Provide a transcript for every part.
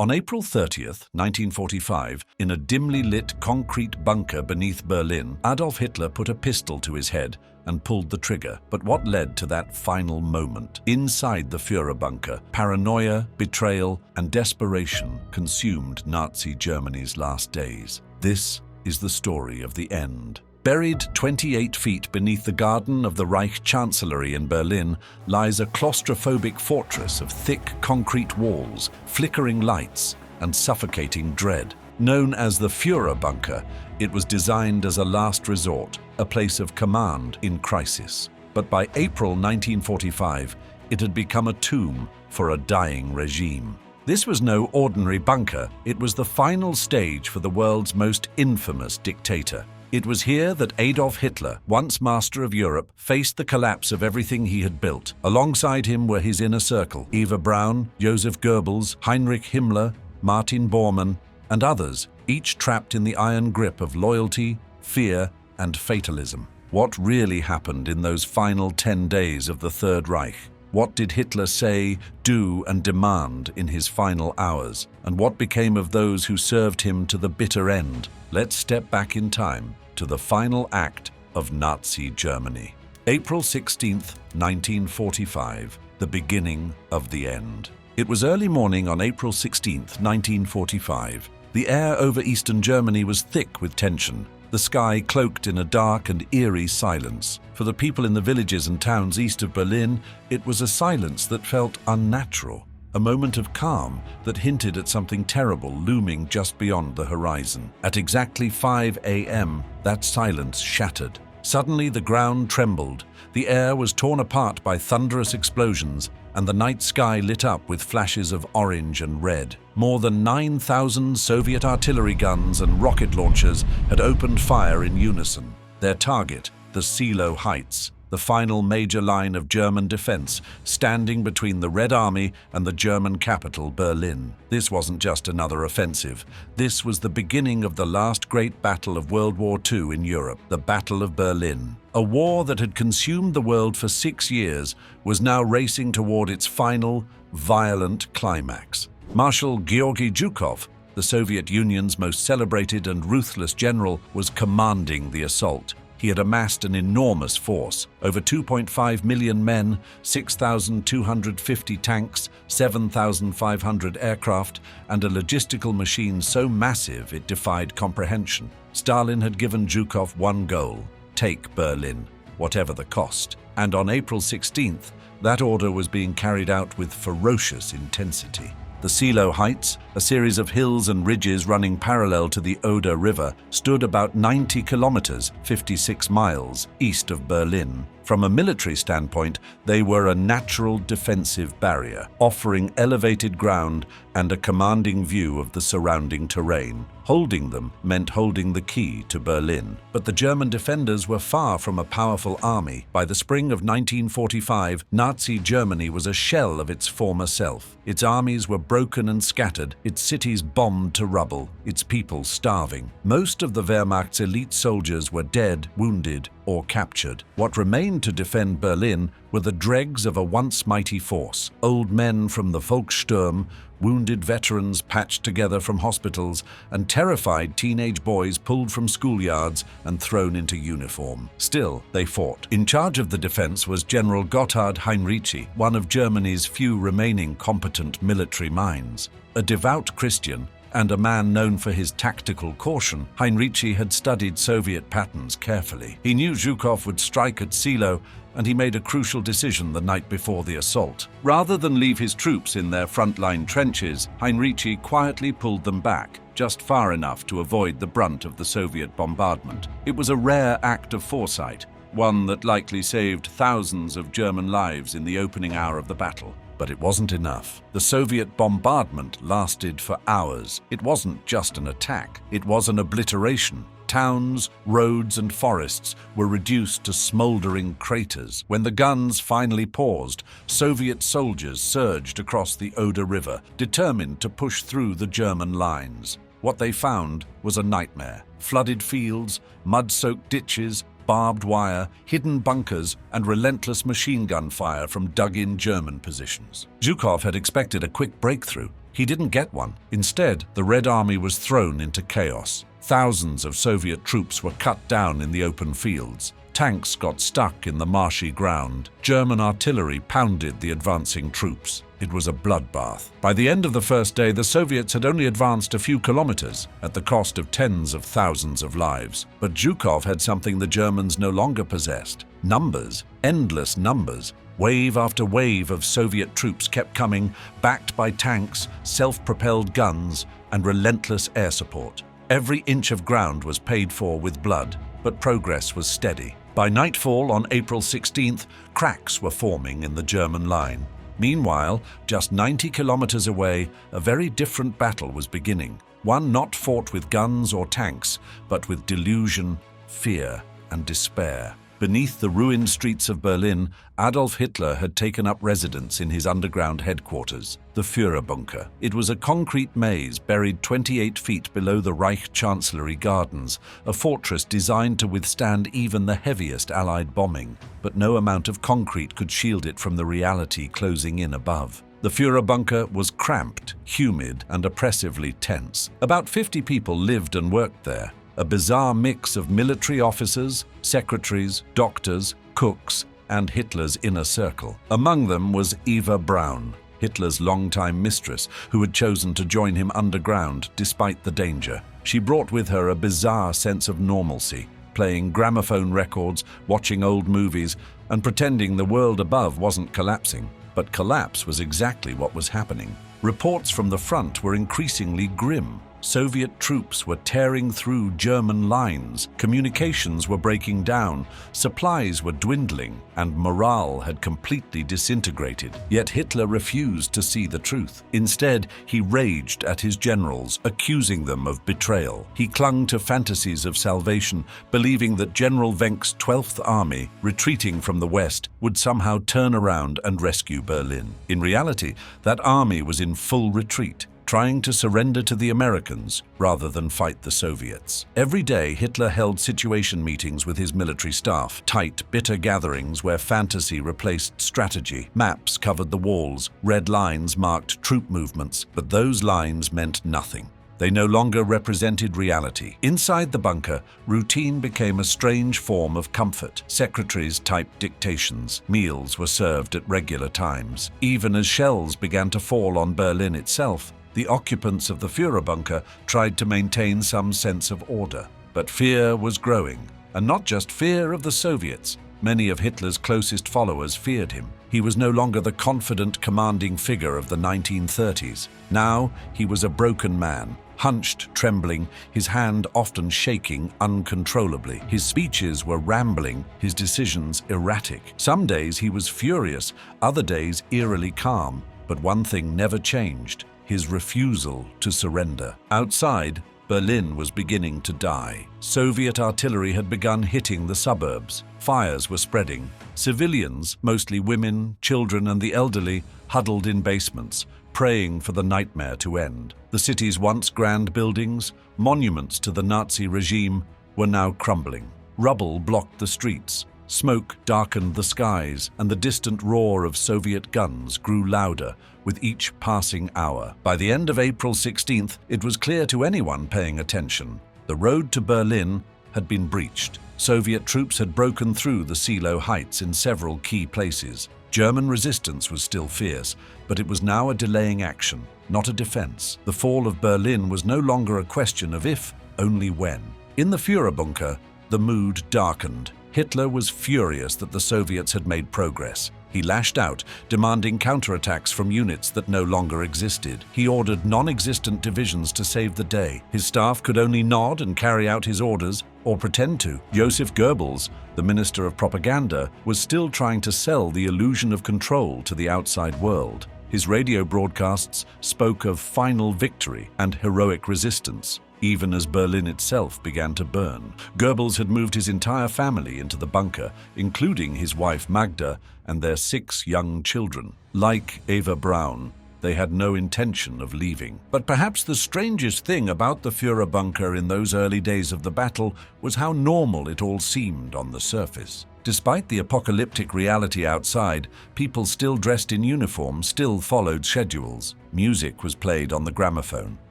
On April 30th, 1945, in a dimly lit concrete bunker beneath Berlin, Adolf Hitler put a pistol to his head and pulled the trigger. But what led to that final moment? Inside the Führerbunker, paranoia, betrayal, and desperation consumed Nazi Germany's last days. This is the story of the end. Buried 28 feet beneath the garden of the Reich Chancellery in Berlin lies a claustrophobic fortress of thick concrete walls, flickering lights, and suffocating dread. Known as the Führerbunker, it was designed as a last resort, a place of command in crisis. But by April 1945, it had become a tomb for a dying regime. This was no ordinary bunker. It was the final stage for the world's most infamous dictator. It was here that Adolf Hitler, once master of Europe, faced the collapse of everything he had built. Alongside him were his inner circle: Eva Braun, Joseph Goebbels, Heinrich Himmler, Martin Bormann, and others, each trapped in the iron grip of loyalty, fear, and fatalism. What really happened in those final 10 days of the Third Reich? What did Hitler say, do, and demand in his final hours? And what became of those who served him to the bitter end? Let's step back in time to the final act of Nazi Germany. April 16th, 1945, the beginning of the end. It was early morning on April 16th, 1945. The air over eastern Germany was thick with tension, the sky cloaked in a dark and eerie silence. For the people in the villages and towns east of Berlin, it was a silence that felt unnatural, a moment of calm that hinted at something terrible looming just beyond the horizon. At exactly 5 a.m., that silence shattered. Suddenly the ground trembled, the air was torn apart by thunderous explosions, and the night sky lit up with flashes of orange and red. More than 9,000 Soviet artillery guns and rocket launchers had opened fire in unison. Their target, the Silo Heights, the final major line of German defense, standing between the Red Army and the German capital, Berlin. This wasn't just another offensive. This was the beginning of the last great battle of World War II in Europe, the Battle of Berlin. A war that had consumed the world for 6 years was now racing toward its final, violent climax. Marshal Georgy Zhukov, the Soviet Union's most celebrated and ruthless general, was commanding the assault. He had amassed an enormous force, over 2.5 million men, 6,250 tanks, 7,500 aircraft, and a logistical machine so massive it defied comprehension. Stalin had given Zhukov one goal: take Berlin, whatever the cost. And on April 16th, that order was being carried out with ferocious intensity. The Silo Heights, a series of hills and ridges running parallel to the Oder River, stood about 90 kilometers, 56 miles, east of Berlin. From a military standpoint, they were a natural defensive barrier, offering elevated ground and a commanding view of the surrounding terrain. Holding them meant holding the key to Berlin. But the German defenders were far from a powerful army. By the spring of 1945, Nazi Germany was a shell of its former self. Its armies were broken and scattered, its cities bombed to rubble, its people starving. Most of the Wehrmacht's elite soldiers were dead, wounded, or captured. What remained to defend Berlin were the dregs of a once mighty force: old men from the Volkssturm, wounded veterans patched together from hospitals, and terrified teenage boys pulled from schoolyards and thrown into uniform. Still, they fought. In charge of the defense was General Gotthard Heinrici, one of Germany's few remaining competent military minds. A devout Christian and a man known for his tactical caution, Heinrici had studied Soviet patterns carefully. He knew Zhukov would strike at Silo, and he made a crucial decision the night before the assault. Rather than leave his troops in their frontline trenches, Heinrici quietly pulled them back, just far enough to avoid the brunt of the Soviet bombardment. It was a rare act of foresight, one that likely saved thousands of German lives in the opening hour of the battle. But it wasn't enough. The Soviet bombardment lasted for hours. It wasn't just an attack, it was an obliteration. Towns, roads, and forests were reduced to smoldering craters. When the guns finally paused, Soviet soldiers surged across the Oder River, determined to push through the German lines. What they found was a nightmare: flooded fields, mud-soaked ditches, barbed wire, hidden bunkers, and relentless machine gun fire from dug-in German positions. Zhukov had expected a quick breakthrough, He didn't get one. Instead, the Red Army was thrown into chaos. Thousands of Soviet troops were cut down in the open fields. Tanks got stuck in the marshy ground. German artillery pounded the advancing troops. It was a bloodbath. By the end of the first day, the Soviets had only advanced a few kilometers at the cost of tens of thousands of lives. But Zhukov had something the Germans no longer possessed. Numbers, endless numbers. Wave after wave of Soviet troops kept coming, backed by tanks, self-propelled guns, and relentless air support. Every inch of ground was paid for with blood, but progress was steady. By nightfall on April 16th, cracks were forming in the German line. Meanwhile, just 90 kilometers away, a very different battle was beginning. One not fought with guns or tanks, but with delusion, fear, and despair. Beneath the ruined streets of Berlin, Adolf Hitler had taken up residence in his underground headquarters, the Führerbunker. It was a concrete maze buried 28 feet below the Reich Chancellery Gardens, a fortress designed to withstand even the heaviest Allied bombing. But no amount of concrete could shield it from the reality closing in above. The Führerbunker was cramped, humid, and oppressively tense. About 50 people lived and worked there. A bizarre mix of military officers, secretaries, doctors, cooks, and Hitler's inner circle. Among them was Eva Braun, Hitler's longtime mistress, who had chosen to join him underground despite the danger. She brought with her a bizarre sense of normalcy, playing gramophone records, watching old movies, and pretending the world above wasn't collapsing. But collapse was exactly what was happening. Reports from the front were increasingly grim. Soviet troops were tearing through German lines, communications were breaking down, supplies were dwindling, and morale had completely disintegrated. Yet Hitler refused to see the truth. Instead, he raged at his generals, accusing them of betrayal. He clung to fantasies of salvation, believing that General Wenck's 12th Army, retreating from the west, would somehow turn around and rescue Berlin. In reality, that army was in full retreat, trying to surrender to the Americans rather than fight the Soviets. Every day, Hitler held situation meetings with his military staff, tight, bitter gatherings where fantasy replaced strategy. Maps covered the walls, red lines marked troop movements, but those lines meant nothing. They no longer represented reality. Inside the bunker, routine became a strange form of comfort. Secretaries typed dictations. Meals were served at regular times. Even as shells began to fall on Berlin itself, the occupants of the Führerbunker tried to maintain some sense of order. But fear was growing, and not just fear of the Soviets. Many of Hitler's closest followers feared him. He was no longer the confident, commanding figure of the 1930s. Now he was a broken man, hunched, trembling, his hand often shaking uncontrollably. His speeches were rambling, his decisions erratic. Some days he was furious, other days eerily calm. But one thing never changed: his refusal to surrender. Outside, Berlin was beginning to die. Soviet artillery had begun hitting the suburbs. Fires were spreading. Civilians, mostly women, children, and the elderly, huddled in basements, praying for the nightmare to end. The city's once grand buildings, monuments to the Nazi regime, were now crumbling. Rubble blocked the streets. Smoke darkened the skies, and the distant roar of Soviet guns grew louder with each passing hour. By the end of April 16th, it was clear to anyone paying attention: the road to Berlin had been breached. Soviet troops had broken through the Silo Heights in several key places. German resistance was still fierce, but it was now a delaying action, not a defense. The fall of Berlin was no longer a question of if, only when. In the Führerbunker, the mood darkened. Hitler was furious that the Soviets had made progress. He lashed out, demanding counterattacks from units that no longer existed. He ordered non-existent divisions to save the day. His staff could only nod and carry out his orders, or pretend to. Joseph Goebbels, the Minister of Propaganda, was still trying to sell the illusion of control to the outside world. His radio broadcasts spoke of final victory and heroic resistance, even as Berlin itself began to burn. Goebbels had moved his entire family into the bunker, including his wife Magda and their 6 young children. Like Eva Braun, they had no intention of leaving. But perhaps the strangest thing about the Führerbunker in those early days of the battle was how normal it all seemed on the surface. Despite the apocalyptic reality outside, people still dressed in uniform still followed schedules. Music was played on the gramophone.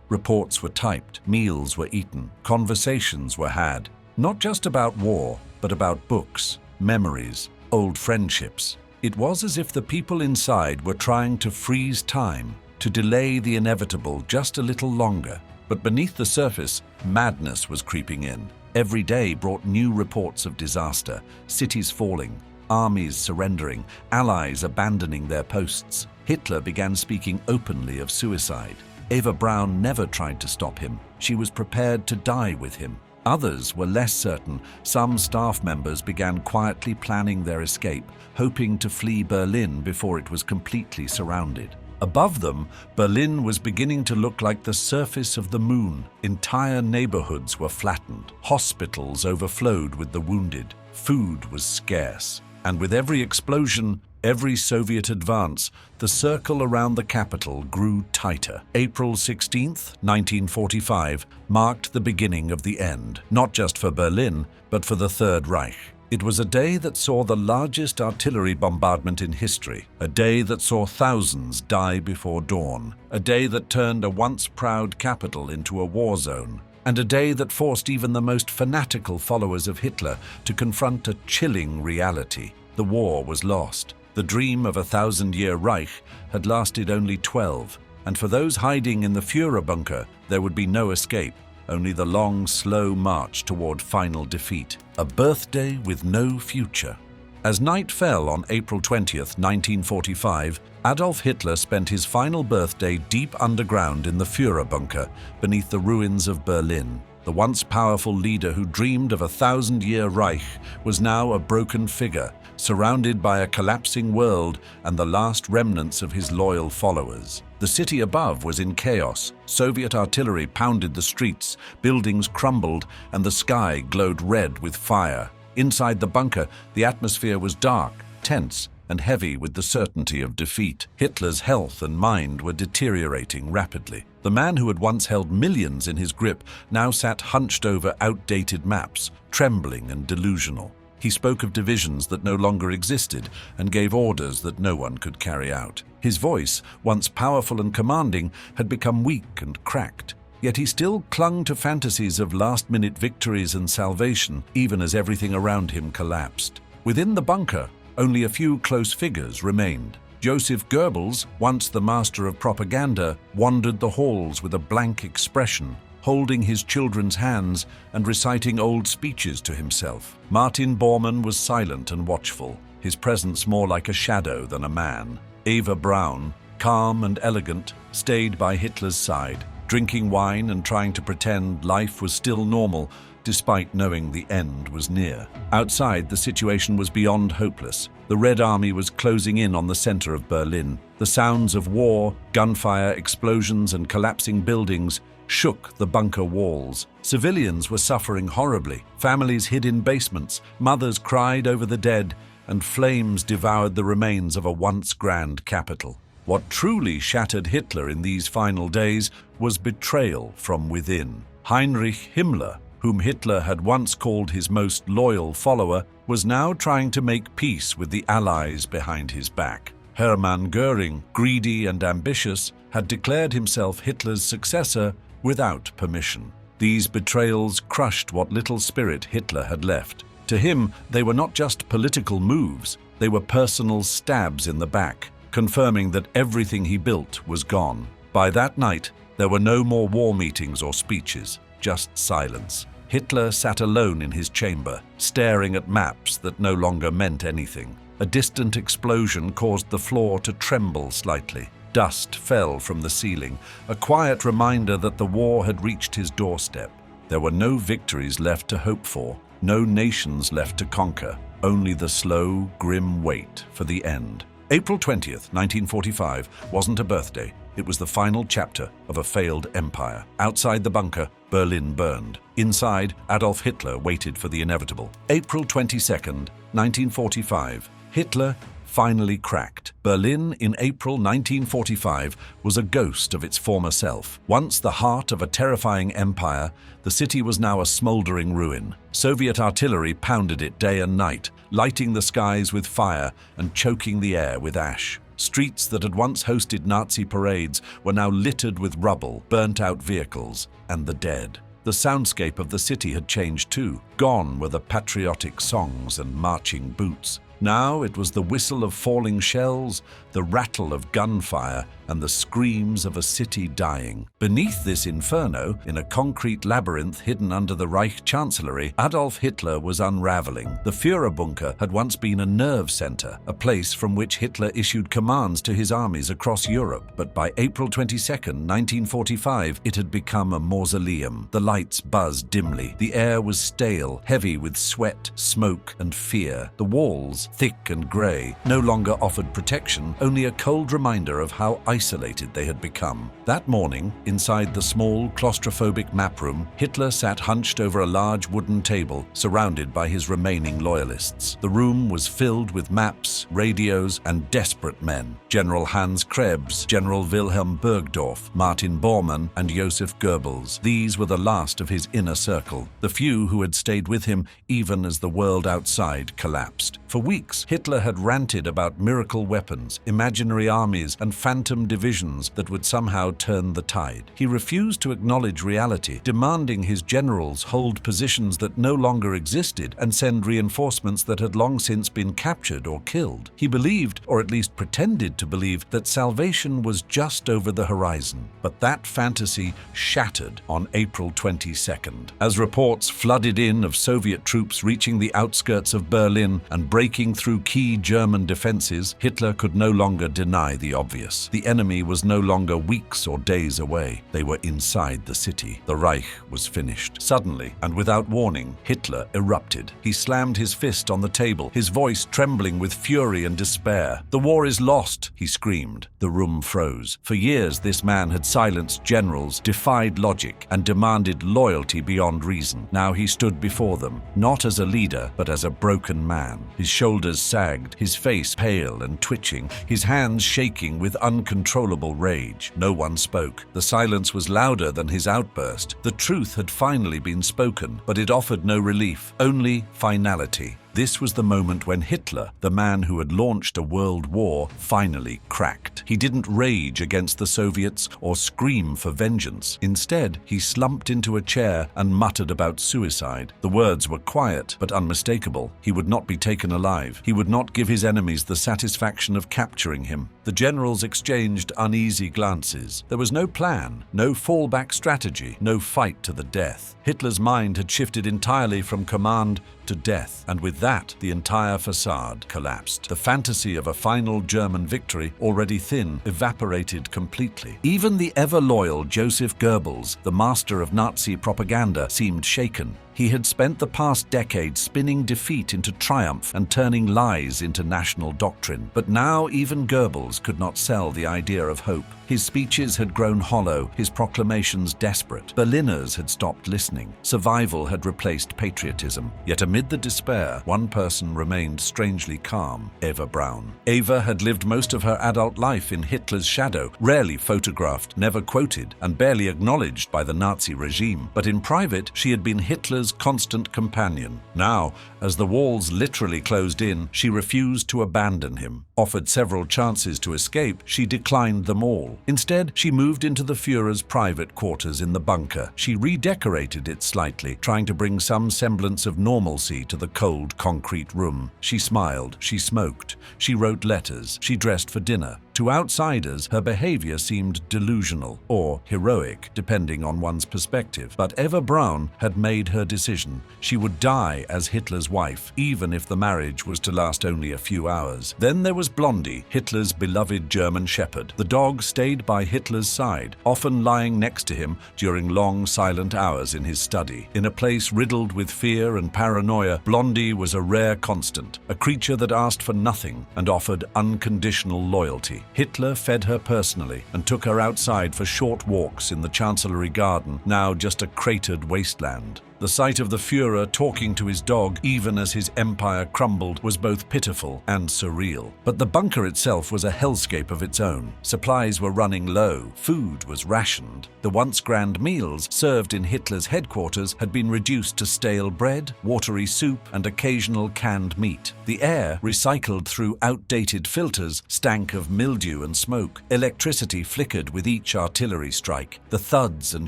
Reports were typed, meals were eaten, conversations were had. Not just about war, but about books, memories, old friendships. It was as if the people inside were trying to freeze time, to delay the inevitable just a little longer. But beneath the surface, madness was creeping in. Every day brought new reports of disaster, cities falling, armies surrendering, allies abandoning their posts. Hitler began speaking openly of suicide. Eva Braun never tried to stop him. She was prepared to die with him. Others were less certain. Some staff members began quietly planning their escape, hoping to flee Berlin before it was completely surrounded. Above them, Berlin was beginning to look like the surface of the moon. Entire neighborhoods were flattened. Hospitals overflowed with the wounded. Food was scarce. And with every explosion, every Soviet advance, the circle around the capital grew tighter. April 16th, 1945, marked the beginning of the end, not just for Berlin, but for the Third Reich. It was a day that saw the largest artillery bombardment in history, a day that saw thousands die before dawn, a day that turned a once proud capital into a war zone, and a day that forced even the most fanatical followers of Hitler to confront a chilling reality. The war was lost. The dream of a 1,000-year Reich had lasted only 12, and for those hiding in the Führerbunker, there would be no escape. Only the long, slow march toward final defeat. A birthday with no future. As night fell on April 20th, 1945, Adolf Hitler spent his final birthday deep underground in the Führerbunker, beneath the ruins of Berlin. The once powerful leader who dreamed of a 1,000-year Reich was now a broken figure, surrounded by a collapsing world and the last remnants of his loyal followers. The city above was in chaos. Soviet artillery pounded the streets, buildings crumbled, and the sky glowed red with fire. Inside the bunker, the atmosphere was dark, tense, and heavy with the certainty of defeat. Hitler's health and mind were deteriorating rapidly. The man who had once held millions in his grip now sat hunched over outdated maps, trembling and delusional. He spoke of divisions that no longer existed and gave orders that no one could carry out. His voice, once powerful and commanding, had become weak and cracked. Yet he still clung to fantasies of last-minute victories and salvation, even as everything around him collapsed. Within the bunker, only a few close figures remained. Joseph Goebbels, once the master of propaganda, wandered the halls with a blank expression, holding his children's hands and reciting old speeches to himself. Martin Bormann was silent and watchful, his presence more like a shadow than a man. Eva Braun, calm and elegant, stayed by Hitler's side, drinking wine and trying to pretend life was still normal, despite knowing the end was near. Outside, the situation was beyond hopeless. The Red Army was closing in on the center of Berlin. The sounds of war, gunfire, explosions, and collapsing buildings shook the bunker walls. Civilians were suffering horribly. Families hid in basements, mothers cried over the dead, and flames devoured the remains of a once grand capital. What truly shattered Hitler in these final days was betrayal from within. Heinrich Himmler, whom Hitler had once called his most loyal follower, was now trying to make peace with the Allies behind his back. Hermann Göring, greedy and ambitious, had declared himself Hitler's successor without permission. These betrayals crushed what little spirit Hitler had left. To him, they were not just political moves, they were personal stabs in the back, confirming that everything he built was gone. By that night, there were no more war meetings or speeches, just silence. Hitler sat alone in his chamber, staring at maps that no longer meant anything. A distant explosion caused the floor to tremble slightly. Dust fell from the ceiling, a quiet reminder that the war had reached his doorstep. There were no victories left to hope for, no nations left to conquer, only the slow, grim wait for the end. April 20th, 1945 wasn't a birthday. It was the final chapter of a failed empire. Outside the bunker, Berlin burned. Inside, Adolf Hitler waited for the inevitable. April 22nd, 1945. Hitler finally cracked. Berlin in April 1945 was a ghost of its former self. Once the heart of a terrifying empire, the city was now a smoldering ruin. Soviet artillery pounded it day and night, lighting the skies with fire and choking the air with ash. Streets that had once hosted Nazi parades were now littered with rubble, burnt-out vehicles, and the dead. The soundscape of the city had changed too. Gone were the patriotic songs and marching boots. Now it was the whistle of falling shells, the rattle of gunfire, and the screams of a city dying. Beneath this inferno, in a concrete labyrinth hidden under the Reich Chancellery, Adolf Hitler was unraveling. The Führerbunker had once been a nerve center, a place from which Hitler issued commands to his armies across Europe. But by April 22, 1945, it had become a mausoleum. The lights buzzed dimly. The air was stale, heavy with sweat, smoke, and fear. The walls, thick and grey, no longer offered protection, only a cold reminder of how isolated they had become. That morning, inside the small, claustrophobic map room, Hitler sat hunched over a large wooden table, surrounded by his remaining loyalists. The room was filled with maps, radios, and desperate men. General Hans Krebs, General Wilhelm Burgdorf, Martin Bormann, and Joseph Goebbels. These were the last of his inner circle, the few who had stayed with him even as the world outside collapsed. For weeks, Hitler had ranted about miracle weapons, imaginary armies, and phantom divisions that would somehow turn the tide. He refused to acknowledge reality, demanding his generals hold positions that no longer existed and send reinforcements that had long since been captured or killed. He believed, or at least pretended to believe, that salvation was just over the horizon. But that fantasy shattered on April 22nd. As reports flooded in of Soviet troops reaching the outskirts of Berlin and breaking through key German defenses, Hitler could no longer deny the obvious. The enemy was no longer weeks or days away. They were inside the city. The Reich was finished. Suddenly, and without warning, Hitler erupted. He slammed his fist on the table, his voice trembling with fury and despair. "The war is lost," he screamed. The room froze. For years, this man had silenced generals, defied logic, and demanded loyalty beyond reason. Now he stood before them, not as a leader, but as a broken man. His shoulders sagged, his face pale and twitching, his hands shaking with uncontrollable rage. No one spoke. The silence was louder than his outburst. The truth had finally been spoken, but it offered no relief, only finality. This was the moment when Hitler, the man who had launched a world war, finally cracked. He didn't rage against the Soviets or scream for vengeance. Instead, he slumped into a chair and muttered about suicide. The words were quiet but unmistakable. He would not be taken alive. He would not give his enemies the satisfaction of capturing him. The generals exchanged uneasy glances. There was no plan, no fallback strategy, no fight to the death. Hitler's mind had shifted entirely from command to death, and with that, the entire facade collapsed. The fantasy of a final German victory, already thin, evaporated completely. Even the ever-loyal Joseph Goebbels, the master of Nazi propaganda, seemed shaken. He had spent the past decade spinning defeat into triumph and turning lies into national doctrine. But now even Goebbels could not sell the idea of hope. His speeches had grown hollow, his proclamations desperate. Berliners had stopped listening. Survival had replaced patriotism. Yet amid the despair, one person remained strangely calm: Eva Braun. Eva had lived most of her adult life in Hitler's shadow, rarely photographed, never quoted, and barely acknowledged by the Nazi regime. But in private, she had been Hitler's constant companion. Now, as the walls literally closed in, she refused to abandon him. Offered several chances to escape, she declined them all. Instead, she moved into the Führer's private quarters in the bunker. She redecorated it slightly, trying to bring some semblance of normalcy to the cold concrete room. She smiled, she smoked, she wrote letters, she dressed for dinner. To outsiders, her behavior seemed delusional or heroic, depending on one's perspective. But Eva Braun had made her decision. She would die as Hitler's wife, even if the marriage was to last only a few hours. Then there was Blondie, Hitler's beloved German shepherd. The dog stayed by Hitler's side, often lying next to him during long, silent hours in his study. In a place riddled with fear and paranoia, Blondie was a rare constant, a creature that asked for nothing and offered unconditional loyalty. Hitler fed her personally and took her outside for short walks in the Chancellery garden, now just a cratered wasteland. The sight of the Führer talking to his dog, even as his empire crumbled, was both pitiful and surreal. But the bunker itself was a hellscape of its own. Supplies were running low, food was rationed. The once grand meals served in Hitler's headquarters had been reduced to stale bread, watery soup, and occasional canned meat. The air, recycled through outdated filters, stank of mildew and smoke. Electricity flickered with each artillery strike. The thuds and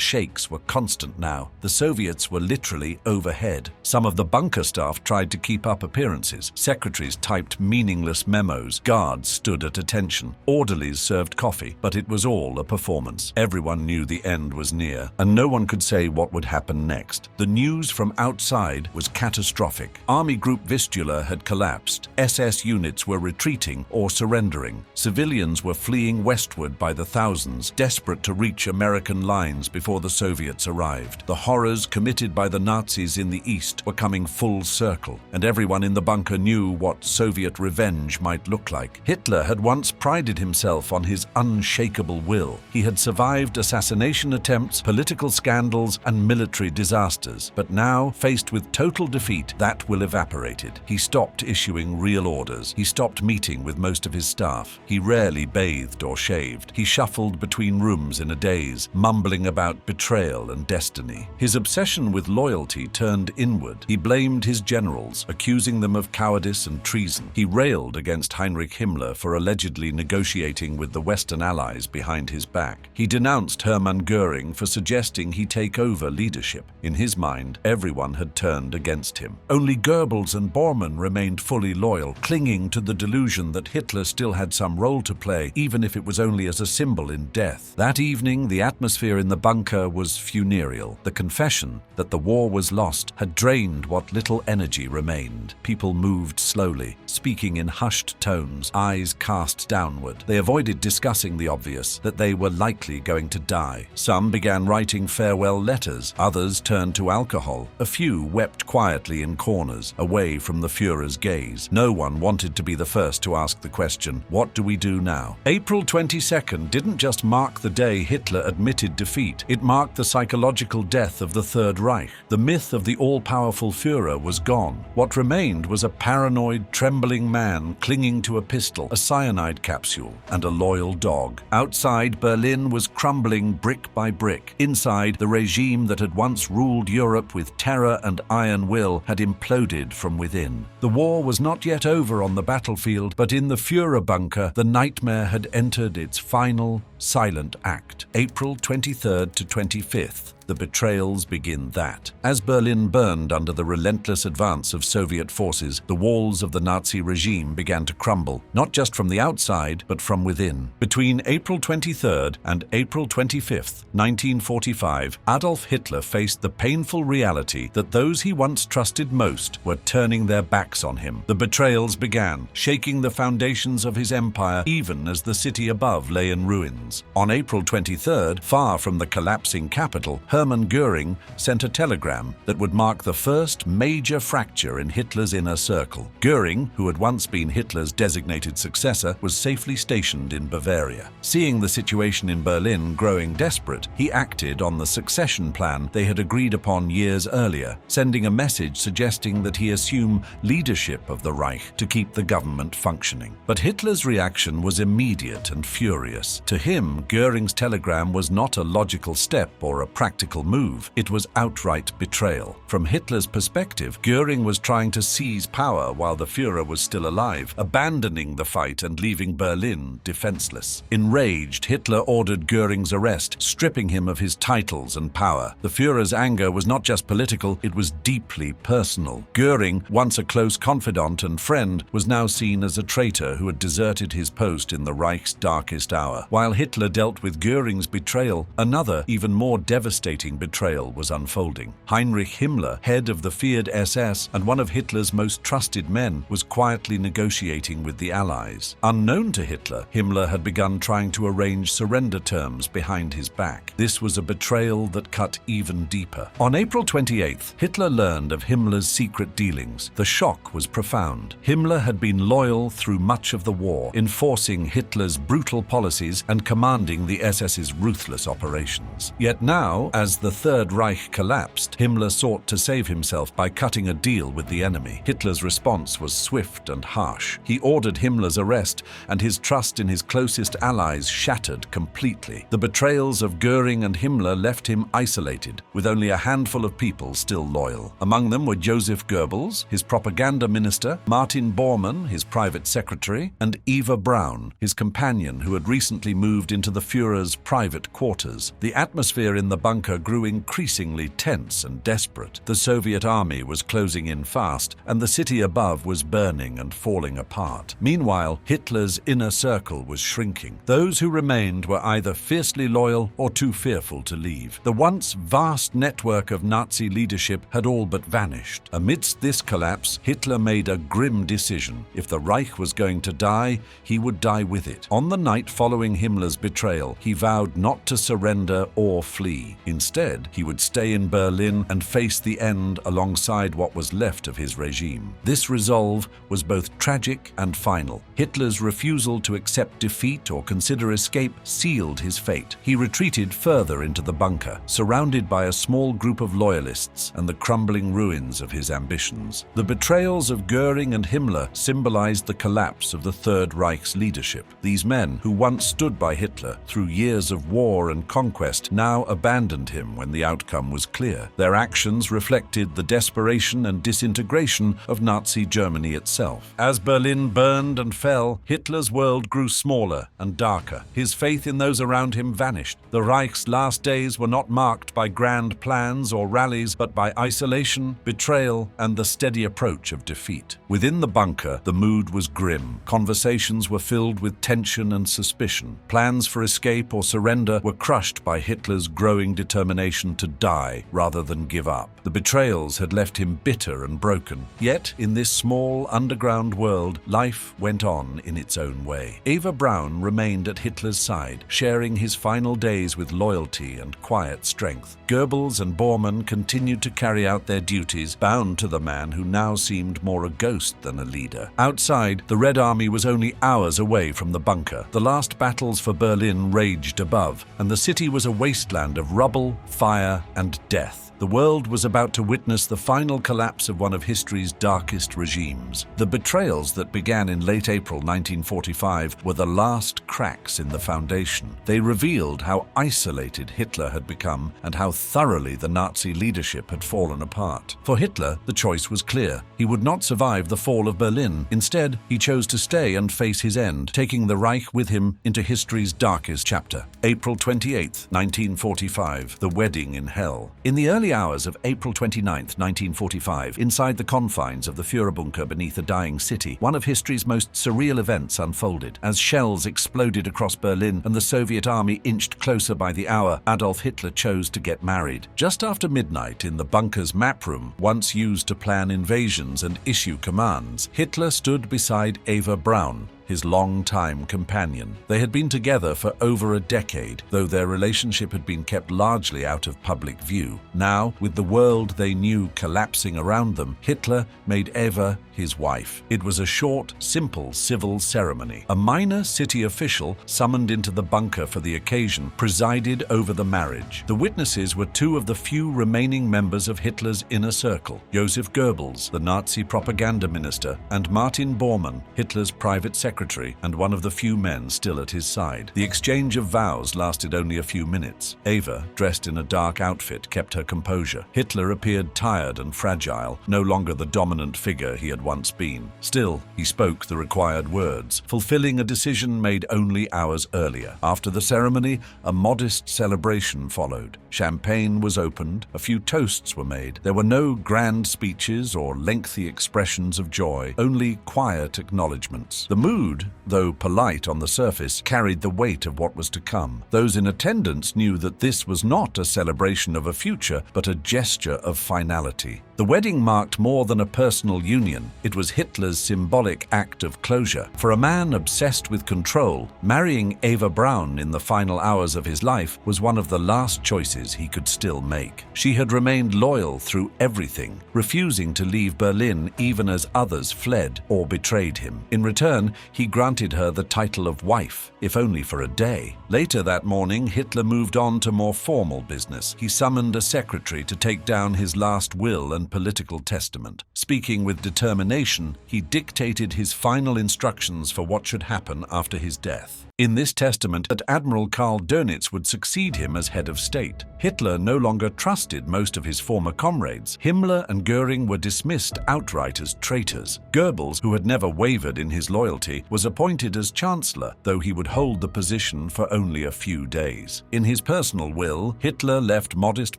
shakes were constant now. The Soviets were literally overhead. Some of the bunker staff tried to keep up appearances. Secretaries typed meaningless memos. Guards stood at attention. Orderlies served coffee, but it was all a performance. Everyone knew the end was near, and no one could say what would happen next. The news from outside was catastrophic. Army Group Vistula had collapsed. SS units were retreating or surrendering. Civilians were fleeing westward by the thousands, desperate to reach American lines before the Soviets arrived. The horrors committed by the Nazis in the East were coming full circle, and everyone in the bunker knew what Soviet revenge might look like. Hitler had once prided himself on his unshakable will. He had survived assassination attempts, political scandals, and military disasters. But now, faced with total defeat, that will evaporated. He stopped issuing real orders. He stopped meeting with most of his staff. He rarely bathed or shaved. He shuffled between rooms in a daze, mumbling about betrayal and destiny. His obsession with loyalty turned inward. He blamed his generals, accusing them of cowardice and treason. He railed against Heinrich Himmler for allegedly negotiating with the Western allies behind his back. He denounced Hermann Göring for suggesting he take over leadership. In his mind, everyone had turned against him. Only Goebbels and Bormann remained fully loyal, clinging to the delusion that Hitler still had some role to play, even if it was only as a symbol in death. That evening, the atmosphere in the bunker was funereal. The confession that the war was lost had drained what little energy remained. People moved slowly, speaking in hushed tones, eyes cast downward. They avoided discussing the obvious, that they were likely going to die. Some began writing farewell letters. Others turned to alcohol. A few wept quietly in corners, away from the Führer's gaze. No one wanted to be the first to ask the question, what do we do now? April 22nd didn't just mark the day Hitler admitted defeat. It marked the psychological death of the Third Reich. The myth of the all-powerful Führer was gone. What remained was a paranoid, trembling man clinging to a pistol, a cyanide capsule, and a loyal dog. Outside, Berlin was crumbling brick by brick. Inside, the regime that had once ruled Europe with terror and iron will had imploded from within. The war was not yet over on the battlefield, but in the Führerbunker, the nightmare had entered its final, silent act. April 23rd to 25th. The betrayals begin that. As Berlin burned under the relentless advance of Soviet forces, the walls of the Nazi regime began to crumble, not just from the outside, but from within. Between April 23rd and April 25th, 1945, Adolf Hitler faced the painful reality that those he once trusted most were turning their backs on him. The betrayals began, shaking the foundations of his empire even as the city above lay in ruins. On April 23rd, far from the collapsing capital, Hermann Göring sent a telegram that would mark the first major fracture in Hitler's inner circle. Göring, who had once been Hitler's designated successor, was safely stationed in Bavaria. Seeing the situation in Berlin growing desperate, he acted on the succession plan they had agreed upon years earlier, sending a message suggesting that he assume leadership of the Reich to keep the government functioning. But Hitler's reaction was immediate and furious. To him, Göring's telegram was not a logical step or a practical move. It was outright betrayal. From Hitler's perspective, Göring was trying to seize power while the Führer was still alive, abandoning the fight and leaving Berlin defenseless. Enraged, Hitler ordered Göring's arrest, stripping him of his titles and power. The Führer's anger was not just political, it was deeply personal. Göring, once a close confidant and friend, was now seen as a traitor who had deserted his post in the Reich's darkest hour. While Hitler dealt with Göring's betrayal, another, even more devastating betrayal was unfolding. Heinrich Himmler, head of the feared SS and one of Hitler's most trusted men, was quietly negotiating with the Allies. Unknown to Hitler, Himmler had begun trying to arrange surrender terms behind his back. This was a betrayal that cut even deeper. On April 28th, Hitler learned of Himmler's secret dealings. The shock was profound. Himmler had been loyal through much of the war, enforcing Hitler's brutal policies and commanding the SS's ruthless operations. Yet now, as the Third Reich collapsed, Himmler sought to save himself by cutting a deal with the enemy. Hitler's response was swift and harsh. He ordered Himmler's arrest, and his trust in his closest allies shattered completely. The betrayals of Göring and Himmler left him isolated, with only a handful of people still loyal. Among them were Joseph Goebbels, his propaganda minister, Martin Bormann, his private secretary, and Eva Braun, his companion who had recently moved into the Führer's private quarters. The atmosphere in the bunker grew increasingly tense and desperate. The Soviet army was closing in fast, and the city above was burning and falling apart. Meanwhile, Hitler's inner circle was shrinking. Those who remained were either fiercely loyal or too fearful to leave. The once vast network of Nazi leadership had all but vanished. Amidst this collapse, Hitler made a grim decision. If the Reich was going to die, he would die with it. On the night following Himmler's betrayal, he vowed not to surrender or flee. Instead, he would stay in Berlin and face the end alongside what was left of his regime. This resolve was both tragic and final. Hitler's refusal to accept defeat or consider escape sealed his fate. He retreated further into the bunker, surrounded by a small group of loyalists and the crumbling ruins of his ambitions. The betrayals of Göring and Himmler symbolized the collapse of the Third Reich's leadership. These men, who once stood by Hitler through years of war and conquest, now abandoned him when the outcome was clear. Their actions reflected the desperation and disintegration of Nazi Germany itself. As Berlin burned and fell, Hitler's world grew smaller and darker. His faith in those around him vanished. The Reich's last days were not marked by grand plans or rallies, but by isolation, betrayal, and the steady approach of defeat. Within the bunker, the mood was grim. Conversations were filled with tension and suspicion. Plans for escape or surrender were crushed by Hitler's growing determination to die rather than give up. The betrayals had left him bitter and broken. Yet, in this small underground world, life went on in its own way. Eva Braun remained at Hitler's side, sharing his final days with loyalty and quiet strength. Goebbels and Bormann continued to carry out their duties, bound to the man who now seemed more a ghost than a leader. Outside, the Red Army was only hours away from the bunker. The last battles for Berlin raged above, and the city was a wasteland of rubble, fire, and death. The world was about to witness the final collapse of one of history's darkest regimes. The betrayals that began in late April 1945 were the last cracks in the foundation. They revealed how isolated Hitler had become and how thoroughly the Nazi leadership had fallen apart. For Hitler, the choice was clear. He would not survive the fall of Berlin. Instead, he chose to stay and face his end, taking the Reich with him into history's darkest chapter. April 28, 1945, the wedding in hell. In the early hours of April 29, 1945, inside the confines of the Führerbunker beneath a dying city, one of history's most surreal events unfolded. As shells exploded across Berlin and the Soviet army inched closer by the hour, Adolf Hitler chose to get married. Just after midnight, in the bunker's map room, once used to plan invasions and issue commands, Hitler stood beside Eva Braun, his long-time companion. They had been together for over a decade, though their relationship had been kept largely out of public view. Now, with the world they knew collapsing around them, Hitler made Eva his wife. It was a short, simple civil ceremony. A minor city official, summoned into the bunker for the occasion, presided over the marriage. The witnesses were two of the few remaining members of Hitler's inner circle: Joseph Goebbels, the Nazi propaganda minister, and Martin Bormann, Hitler's private secretary and one of the few men still at his side. The exchange of vows lasted only a few minutes. Eva, dressed in a dark outfit, kept her composure. Hitler appeared tired and fragile, no longer the dominant figure he had once been. Still, he spoke the required words, fulfilling a decision made only hours earlier. After the ceremony, a modest celebration followed. Champagne was opened, a few toasts were made. There were no grand speeches or lengthy expressions of joy, only quiet acknowledgements. The mood, though polite on the surface, carried the weight of what was to come. Those in attendance knew that this was not a celebration of a future, but a gesture of finality. The wedding marked more than a personal union. It was Hitler's symbolic act of closure. For a man obsessed with control, marrying Eva Braun in the final hours of his life was one of the last choices he could still make. She had remained loyal through everything, refusing to leave Berlin even as others fled or betrayed him. In return, He granted her the title of wife, if only for a day. Later that morning, Hitler moved on to more formal business. He summoned a secretary to take down his last will and political testament. Speaking with determination, he dictated his final instructions for what should happen after his death. In this testament, that Admiral Karl Dönitz would succeed him as head of state. Hitler no longer trusted most of his former comrades. Himmler and Göring were dismissed outright as traitors. Goebbels, who had never wavered in his loyalty, was appointed as chancellor, though he would hold the position for only a few days. In his personal will, Hitler left modest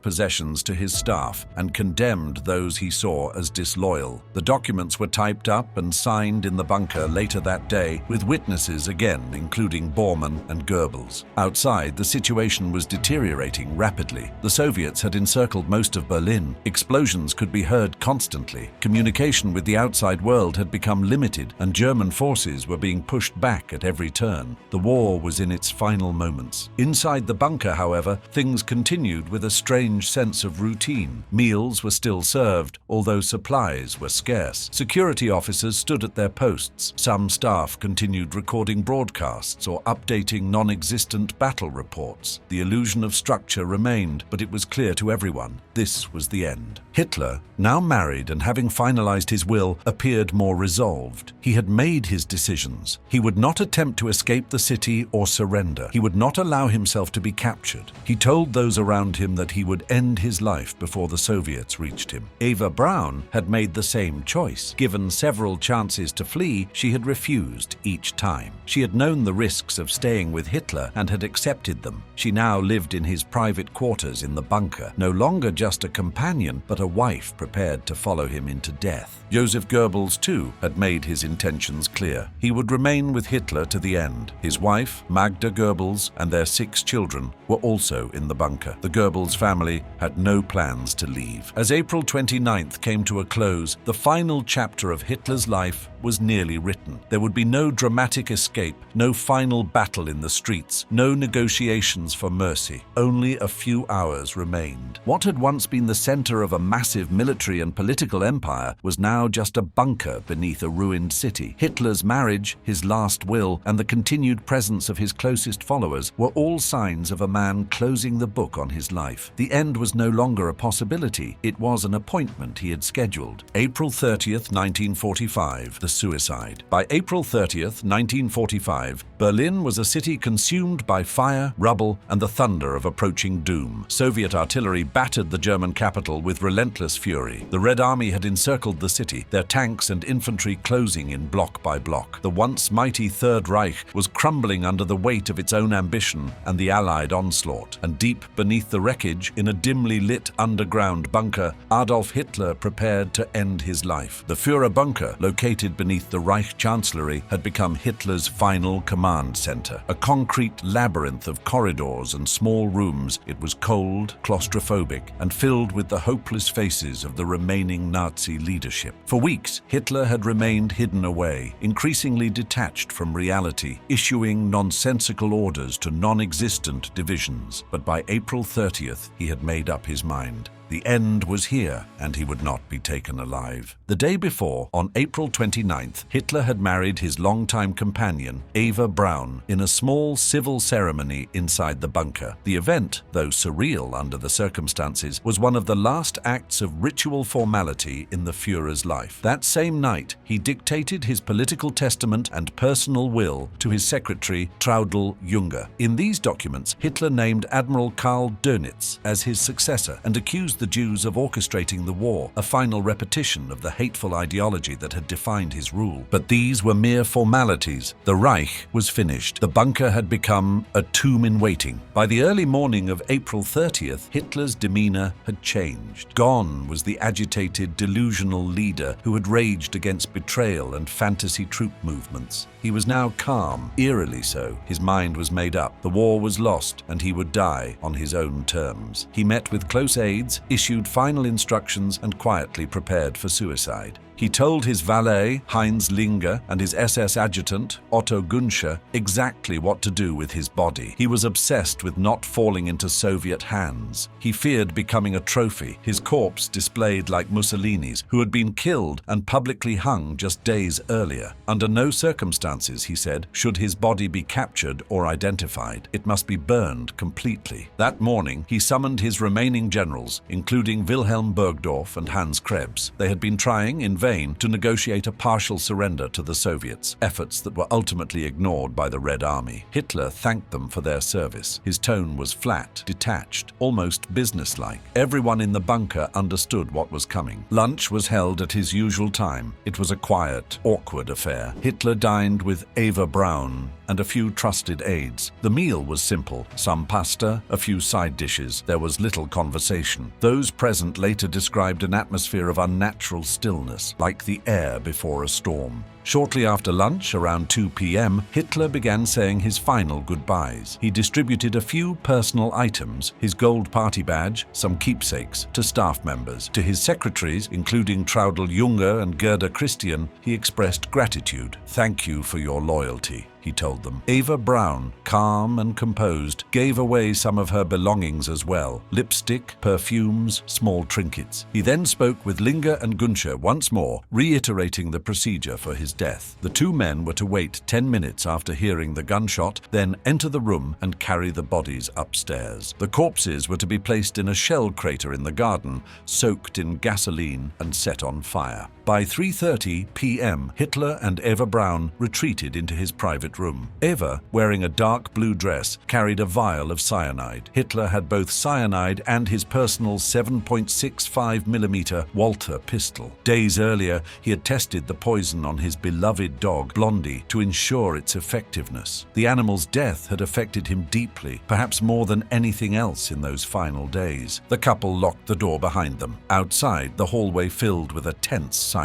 possessions to his staff and condemned those he saw as disloyal. The documents were typed up and signed in the bunker later that day, with witnesses again, including Bormann and Goebbels. Outside, the situation was deteriorating rapidly. The Soviets had encircled most of Berlin. Explosions could be heard constantly. Communication with the outside world had become limited, and German forces were being pushed back at every turn. The war was in its final moments. Inside the bunker, however, things continued with a strange sense of routine. Meals were still served, although supplies were scarce. Security officers stood at their posts. Some staff continued recording broadcasts or updating non-existent battle reports. The illusion of structure remained, but it was clear to everyone this was the end. Hitler, now married and having finalized his will, appeared more resolved. He had made his decisions. He would not attempt to escape the city or surrender. He would not allow himself to be captured. He told those around him that he would end his life before the Soviets reached him. Eva Braun had made the same choice. Given several chances to flee, she had refused each time. She had known the risks of staying with Hitler and had accepted them. She now lived in his private quarters in the bunker, no longer just a companion, but a wife prepared to follow him into death. Joseph Goebbels, too, had made his intentions clear. He would remain with Hitler to the end. His wife, Magda Goebbels, and their 6 children were also in the bunker. The Goebbels family had no plans to leave. As April 29th came to a close, the final chapter of Hitler's life was nearly written. There would be no dramatic escape, no final battle in the streets, no negotiations for mercy. Only a few hours remained. What had once been the center of a massive military and political empire was now just a bunker beneath a ruined city. Hitler's marriage, his last will, and the continued presence of his closest followers were all signs of a man closing the book on his life. The end was no longer a possibility. It was an appointment he had scheduled. April 30th, 1945, the suicide. By April 30th, 1945, Berlin was a city consumed by fire, rubble, and the thunder of approaching doom. Soviet artillery battered the German capital with relentless fury. The Red Army had encircled the city, their tanks and infantry closing in block by block. The once mighty Third Reich was crumbling under the weight of its own ambition and the Allied onslaught. And deep beneath the wreckage, in a dimly lit underground bunker, Adolf Hitler prepared to end his life. The Führerbunker, located beneath the Reich Chancellery, had become Hitler's final command center. A concrete labyrinth of corridors and small rooms, it was cold, claustrophobic, and filled with the hopeless faces of the remaining Nazi leadership. For weeks, Hitler had remained hidden away, increasingly detached from reality, issuing nonsensical orders to non-existent divisions. But by April 30th, he had made up his mind. The end was here, and he would not be taken alive. The day before, on April 29th, Hitler had married his longtime companion, Eva Braun, in a small civil ceremony inside the bunker. The event, though surreal under the circumstances, was one of the last acts of ritual formality in the Führer's life. That same night, he dictated his political testament and personal will to his secretary, Traudl Junge. In these documents, Hitler named Admiral Karl Dönitz as his successor and accused the Jews of orchestrating the war, a final repetition of the hateful ideology that had defined his rule. But these were mere formalities. The Reich was finished. The bunker had become a tomb in waiting. By the early morning of April 30th, Hitler's demeanor had changed. Gone was the agitated, delusional leader who had raged against betrayal and fantasy troop movements. He was now calm, eerily so. His mind was made up. The war was lost, and he would die on his own terms. He met with close aides, issued final instructions, and quietly prepared for suicide. He told his valet, Heinz Linger, and his SS adjutant, Otto Günscher, exactly what to do with his body. He was obsessed with not falling into Soviet hands. He feared becoming a trophy, his corpse displayed like Mussolini's, who had been killed and publicly hung just days earlier. Under no circumstances, he said, should his body be captured or identified. It must be burned completely. That morning, he summoned his remaining generals, including Wilhelm Burgdorf and Hans Krebs. They had been trying, in vain, to negotiate a partial surrender to the Soviets, efforts that were ultimately ignored by the Red Army. Hitler thanked them for their service. His tone was flat, detached, almost businesslike. Everyone in the bunker understood what was coming. Lunch was held at his usual time. It was a quiet, awkward affair. Hitler dined with Eva Braun and a few trusted aides. The meal was simple: some pasta, a few side dishes. There was little conversation. Those present later described an atmosphere of unnatural stillness, like the air before a storm. Shortly after lunch, around 2 p.m., Hitler began saying his final goodbyes. He distributed a few personal items, his gold party badge, some keepsakes, to staff members. To his secretaries, including Traudl Junge and Gerda Christian, he expressed gratitude. "Thank you for your loyalty," he told them. Eva Braun, calm and composed, gave away some of her belongings as well: lipstick, perfumes, small trinkets. He then spoke with Linger and Günscher once more, reiterating the procedure for his death. The two men were to wait 10 minutes after hearing the gunshot, then enter the room and carry the bodies upstairs. The corpses were to be placed in a shell crater in the garden, soaked in gasoline and set on fire. By 3:30 p.m., Hitler and Eva Braun retreated into his private room. Eva, wearing a dark blue dress, carried a vial of cyanide. Hitler had both cyanide and his personal 7.65mm Walther pistol. Days earlier, he had tested the poison on his beloved dog, Blondie, to ensure its effectiveness. The animal's death had affected him deeply, perhaps more than anything else in those final days. The couple locked the door behind them. Outside, the hallway filled with a tense silence.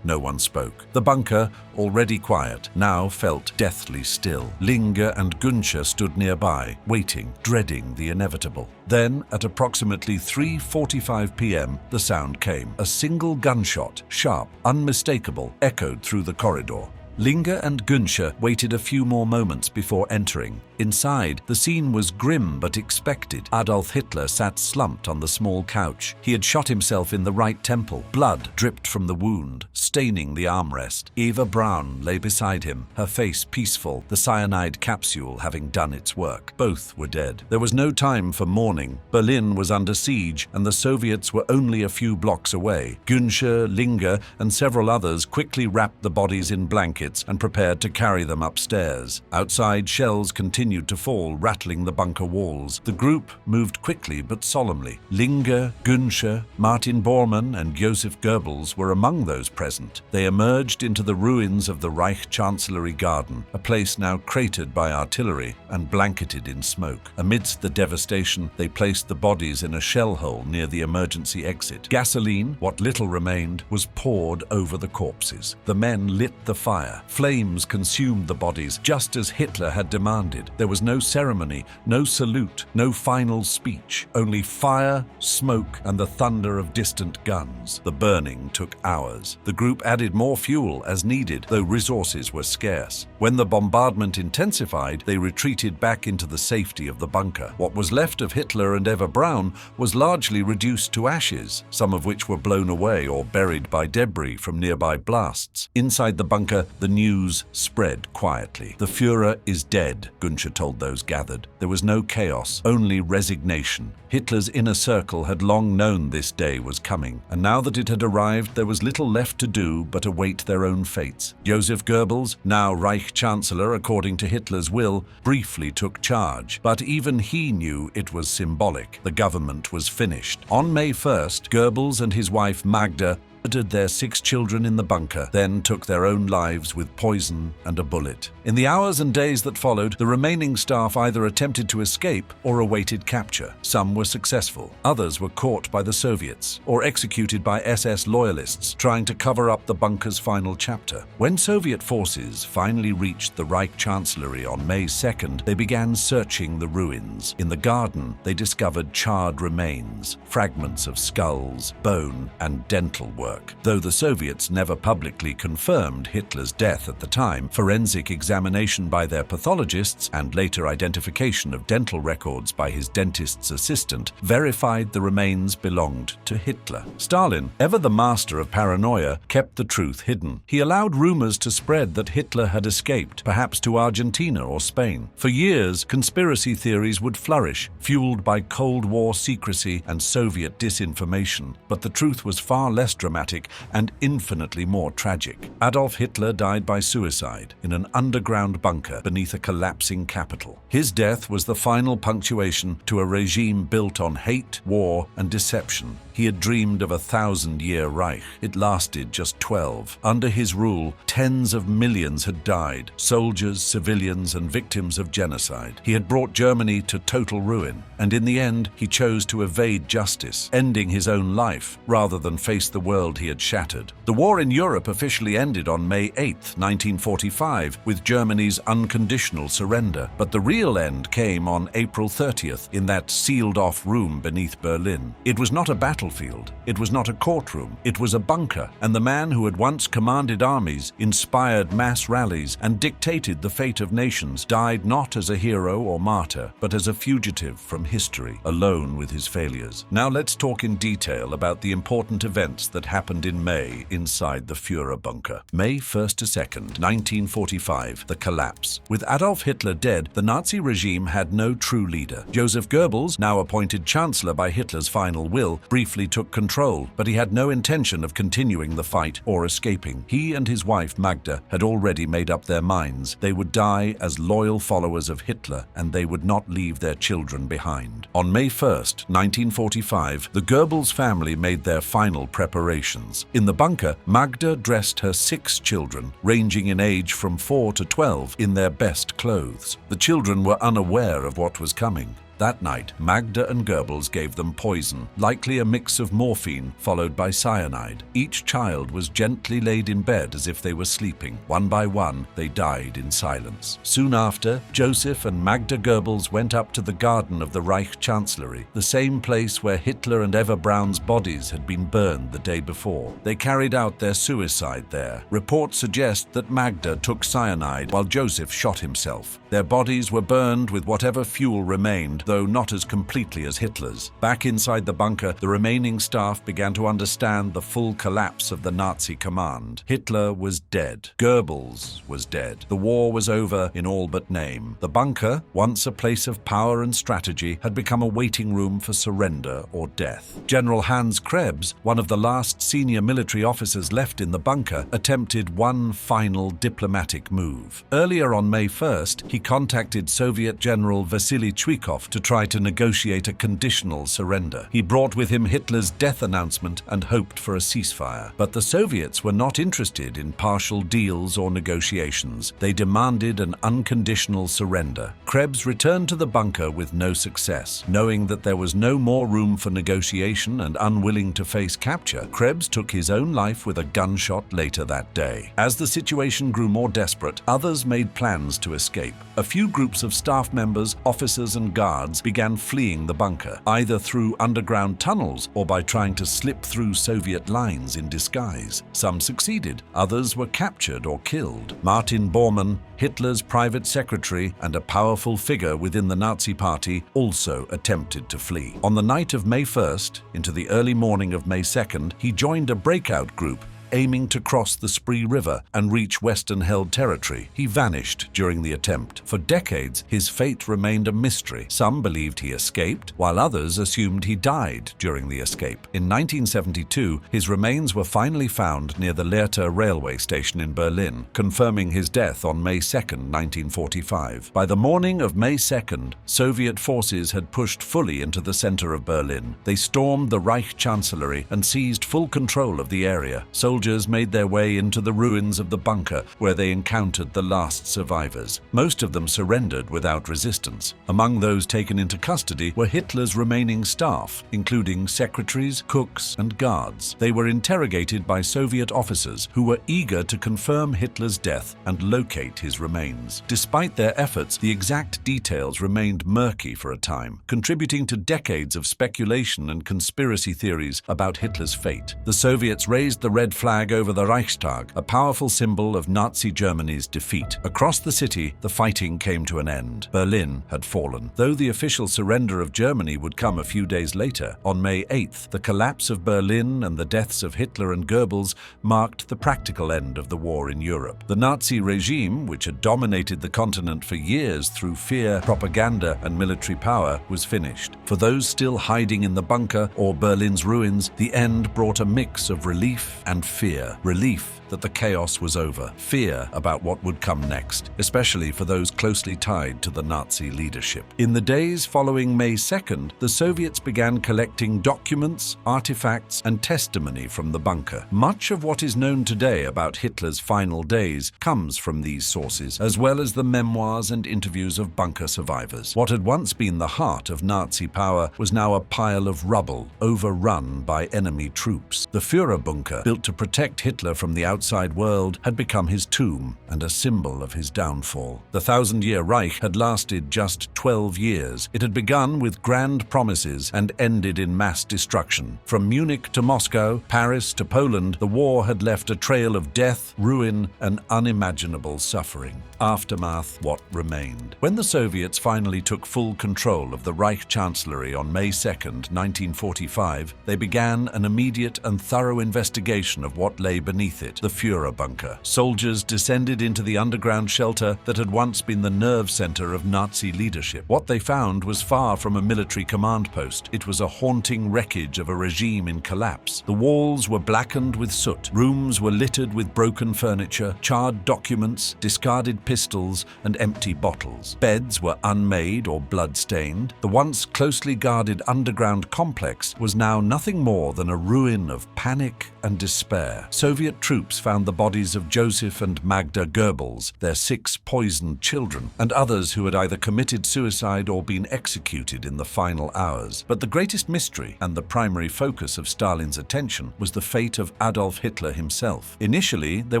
No one spoke. The bunker, already quiet, now felt deathly still. Linger and Günscher stood nearby, waiting, dreading the inevitable. Then, at approximately 3:45 p.m., the sound came. A single gunshot, sharp, unmistakable, echoed through the corridor. Linger and Günscher waited a few more moments before entering. Inside, the scene was grim but expected. Adolf Hitler sat slumped on the small couch. He had shot himself in the right temple. Blood dripped from the wound, staining the armrest. Eva Braun lay beside him, her face peaceful, the cyanide capsule having done its work. Both were dead. There was no time for mourning. Berlin was under siege, and the Soviets were only a few blocks away. Günscher, Linger, and several others quickly wrapped the bodies in blankets and prepared to carry them upstairs. Outside, shells continued to fall, rattling the bunker walls. The group moved quickly but solemnly. Linger, Günscher, Martin Bormann, and Joseph Goebbels were among those present. They emerged into the ruins of the Reich Chancellery Garden, a place now cratered by artillery and blanketed in smoke. Amidst the devastation, they placed the bodies in a shell hole near the emergency exit. Gasoline, what little remained, was poured over the corpses. The men lit the fire. Flames consumed the bodies, just as Hitler had demanded. There was no ceremony, no salute, no final speech, only fire, smoke, and the thunder of distant guns. The burning took hours. The group added more fuel as needed, though resources were scarce. When the bombardment intensified, they retreated back into the safety of the bunker. What was left of Hitler and Eva Braun was largely reduced to ashes, some of which were blown away or buried by debris from nearby blasts. Inside the bunker, the news spread quietly. The Führer is dead, Günscher told those gathered. There was no chaos, only resignation. Hitler's inner circle had long known this day was coming, and now that it had arrived, there was little left to do but await their own fates. Joseph Goebbels, now Reich Chancellor according to Hitler's will, briefly took charge, but even he knew it was symbolic. The government was finished. On May 1st, Goebbels and his wife Magda murdered their 6 children in the bunker, then took their own lives with poison and a bullet. In the hours and days that followed, the remaining staff either attempted to escape or awaited capture. Some were successful. Others were caught by the Soviets or executed by SS loyalists trying to cover up the bunker's final chapter. When Soviet forces finally reached the Reich Chancellery on May 2nd, they began searching the ruins. In the garden, they discovered charred remains, fragments of skulls, bone, and dental work. work. Though the Soviets never publicly confirmed Hitler's death at the time, forensic examination by their pathologists and later identification of dental records by his dentist's assistant verified the remains belonged to Hitler. Stalin, ever the master of paranoia, kept the truth hidden. He allowed rumors to spread that Hitler had escaped, perhaps to Argentina or Spain. For years, conspiracy theories would flourish, fueled by Cold War secrecy and Soviet disinformation. But the truth was far less dramatic and infinitely more tragic. Adolf Hitler died by suicide in an underground bunker beneath a collapsing capital. His death was the final punctuation to a regime built on hate, war, and deception. He had dreamed of a 1,000-year Reich. It lasted just 12. Under his rule, tens of millions had died, soldiers, civilians, and victims of genocide. He had brought Germany to total ruin, and in the end, he chose to evade justice, ending his own life rather than face the world he had shattered. The war in Europe officially ended on May 8, 1945, with Germany's unconditional surrender. But the real end came on April 30th in that sealed-off room beneath Berlin. It was not a battlefield. It was not a courtroom. It was a bunker, and the man who had once commanded armies, inspired mass rallies, and dictated the fate of nations died not as a hero or martyr, but as a fugitive from history, alone with his failures. Now let's talk in detail about the important events that happened in May inside the Führerbunker. May 1st to 2nd, 1945, the collapse. With Adolf Hitler dead, the Nazi regime had no true leader. Joseph Goebbels, now appointed chancellor by Hitler's final will, briefly took control, but he had no intention of continuing the fight or escaping. He and his wife Magda had already made up their minds. They would die as loyal followers of Hitler, and they would not leave their children behind. On May 1st, 1945, the Goebbels family made their final preparations. In the bunker, Magda dressed her 6 children, ranging in age from 4 to 12, in their best clothes. The children were unaware of what was coming. That night, Magda and Goebbels gave them poison, likely a mix of morphine followed by cyanide. Each child was gently laid in bed as if they were sleeping. One by one, they died in silence. Soon after, Joseph and Magda Goebbels went up to the garden of the Reich Chancellery, the same place where Hitler and Eva Braun's bodies had been burned the day before. They carried out their suicide there. Reports suggest that Magda took cyanide while Joseph shot himself. Their bodies were burned with whatever fuel remained, though not as completely as Hitler's. Back inside the bunker, the remaining staff began to understand the full collapse of the Nazi command. Hitler was dead. Goebbels was dead. The war was over in all but name. The bunker, once a place of power and strategy, had become a waiting room for surrender or death. General Hans Krebs, one of the last senior military officers left in the bunker, attempted one final diplomatic move. Earlier on May 1st, he contacted Soviet General Vasily Chuikov to try to negotiate a conditional surrender. He brought with him Hitler's death announcement and hoped for a ceasefire. But the Soviets were not interested in partial deals or negotiations. They demanded an unconditional surrender. Krebs returned to the bunker with no success. Knowing that there was no more room for negotiation and unwilling to face capture, Krebs took his own life with a gunshot later that day. As the situation grew more desperate, others made plans to escape. A few groups of staff members, officers, and guards began fleeing the bunker, either through underground tunnels or by trying to slip through Soviet lines in disguise. Some succeeded, others were captured or killed. Martin Bormann, Hitler's private secretary and a powerful figure within the Nazi Party, also attempted to flee. On the night of May 1st, into the early morning of May 2nd, he joined a breakout group aiming to cross the Spree River and reach Western-held territory. He vanished during the attempt. For decades, his fate remained a mystery. Some believed he escaped, while others assumed he died during the escape. In 1972, his remains were finally found near the Lehrter railway station in Berlin, confirming his death on May 2nd, 1945. By the morning of May 2nd, Soviet forces had pushed fully into the center of Berlin. They stormed the Reich Chancellery and seized full control of the area. Soldiers soldiers made their way into the ruins of the bunker where they encountered the last survivors. Most of them surrendered without resistance. Among those taken into custody were Hitler's remaining staff, including secretaries, cooks, and guards. They were interrogated by Soviet officers who were eager to confirm Hitler's death and locate his remains. Despite their efforts, the exact details remained murky for a time, contributing to decades of speculation and conspiracy theories about Hitler's fate. The Soviets raised the red flag over the Reichstag, a powerful symbol of Nazi Germany's defeat. Across the city, the fighting came to an end. Berlin had fallen. Though the official surrender of Germany would come a few days later, on May 8th, the collapse of Berlin and the deaths of Hitler and Goebbels marked the practical end of the war in Europe. The Nazi regime, which had dominated the continent for years through fear, propaganda, and military power, was finished. For those still hiding in the bunker or Berlin's ruins, the end brought a mix of relief and fear. Relief that the chaos was over. Fear about what would come next, especially for those closely tied to the Nazi leadership. In the days following May 2nd, the Soviets began collecting documents, artifacts, and testimony from the bunker. Much of what is known today about Hitler's final days comes from these sources, as well as the memoirs and interviews of bunker survivors. What had once been the heart of Nazi power was now a pile of rubble, overrun by enemy troops. The Führerbunker, built to protect Hitler from the outside world, had become his tomb and a symbol of his downfall. The Thousand-Year Reich had lasted just 12 years. It had begun with grand promises and ended in mass destruction. From Munich to Moscow, Paris to Poland, the war had left a trail of death, ruin, and unimaginable suffering. Aftermath: what remained? When the Soviets finally took full control of the Reich Chancellery on May 2nd, 1945, they began an immediate and thorough investigation of what lay beneath it, the Führerbunker. Soldiers descended into the underground shelter that had once been the nerve center of Nazi leadership. What they found was far from a military command post. It was a haunting wreckage of a regime in collapse. The walls were blackened with soot. Rooms were littered with broken furniture, charred documents, discarded pistols, and empty bottles. Beds were unmade or blood-stained. The once closely guarded underground complex was now nothing more than a ruin of panic and despair. Soviet troops found the bodies of Joseph and Magda Goebbels, their 6 poisoned children, and others who had either committed suicide or been executed in the final hours. But the greatest mystery, and the primary focus of Stalin's attention, was the fate of Adolf Hitler himself. Initially, there